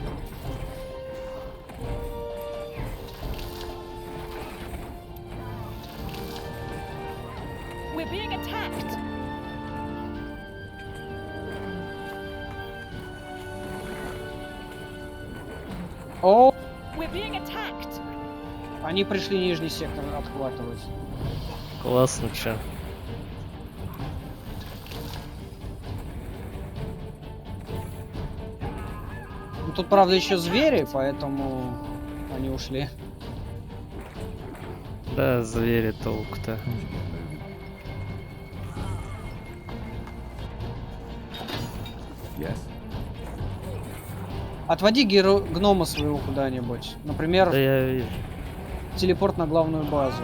We're being attacked. О! We're being attacked. Они пришли нижний сектор отхватывать. Классно, чё. Ну, тут, правда, еще звери, поэтому они ушли. Да, звери толк-то. Yes. Отводи гнома своего куда-нибудь. Например, Да я вижу. телепорт на главную базу.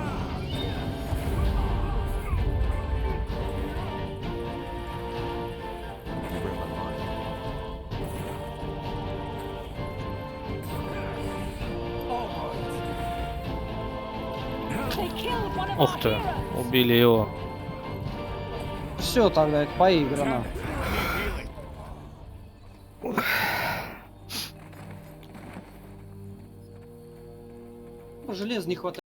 Ух ты, убили его. Все, тогда это поиграно. Желез не хватает.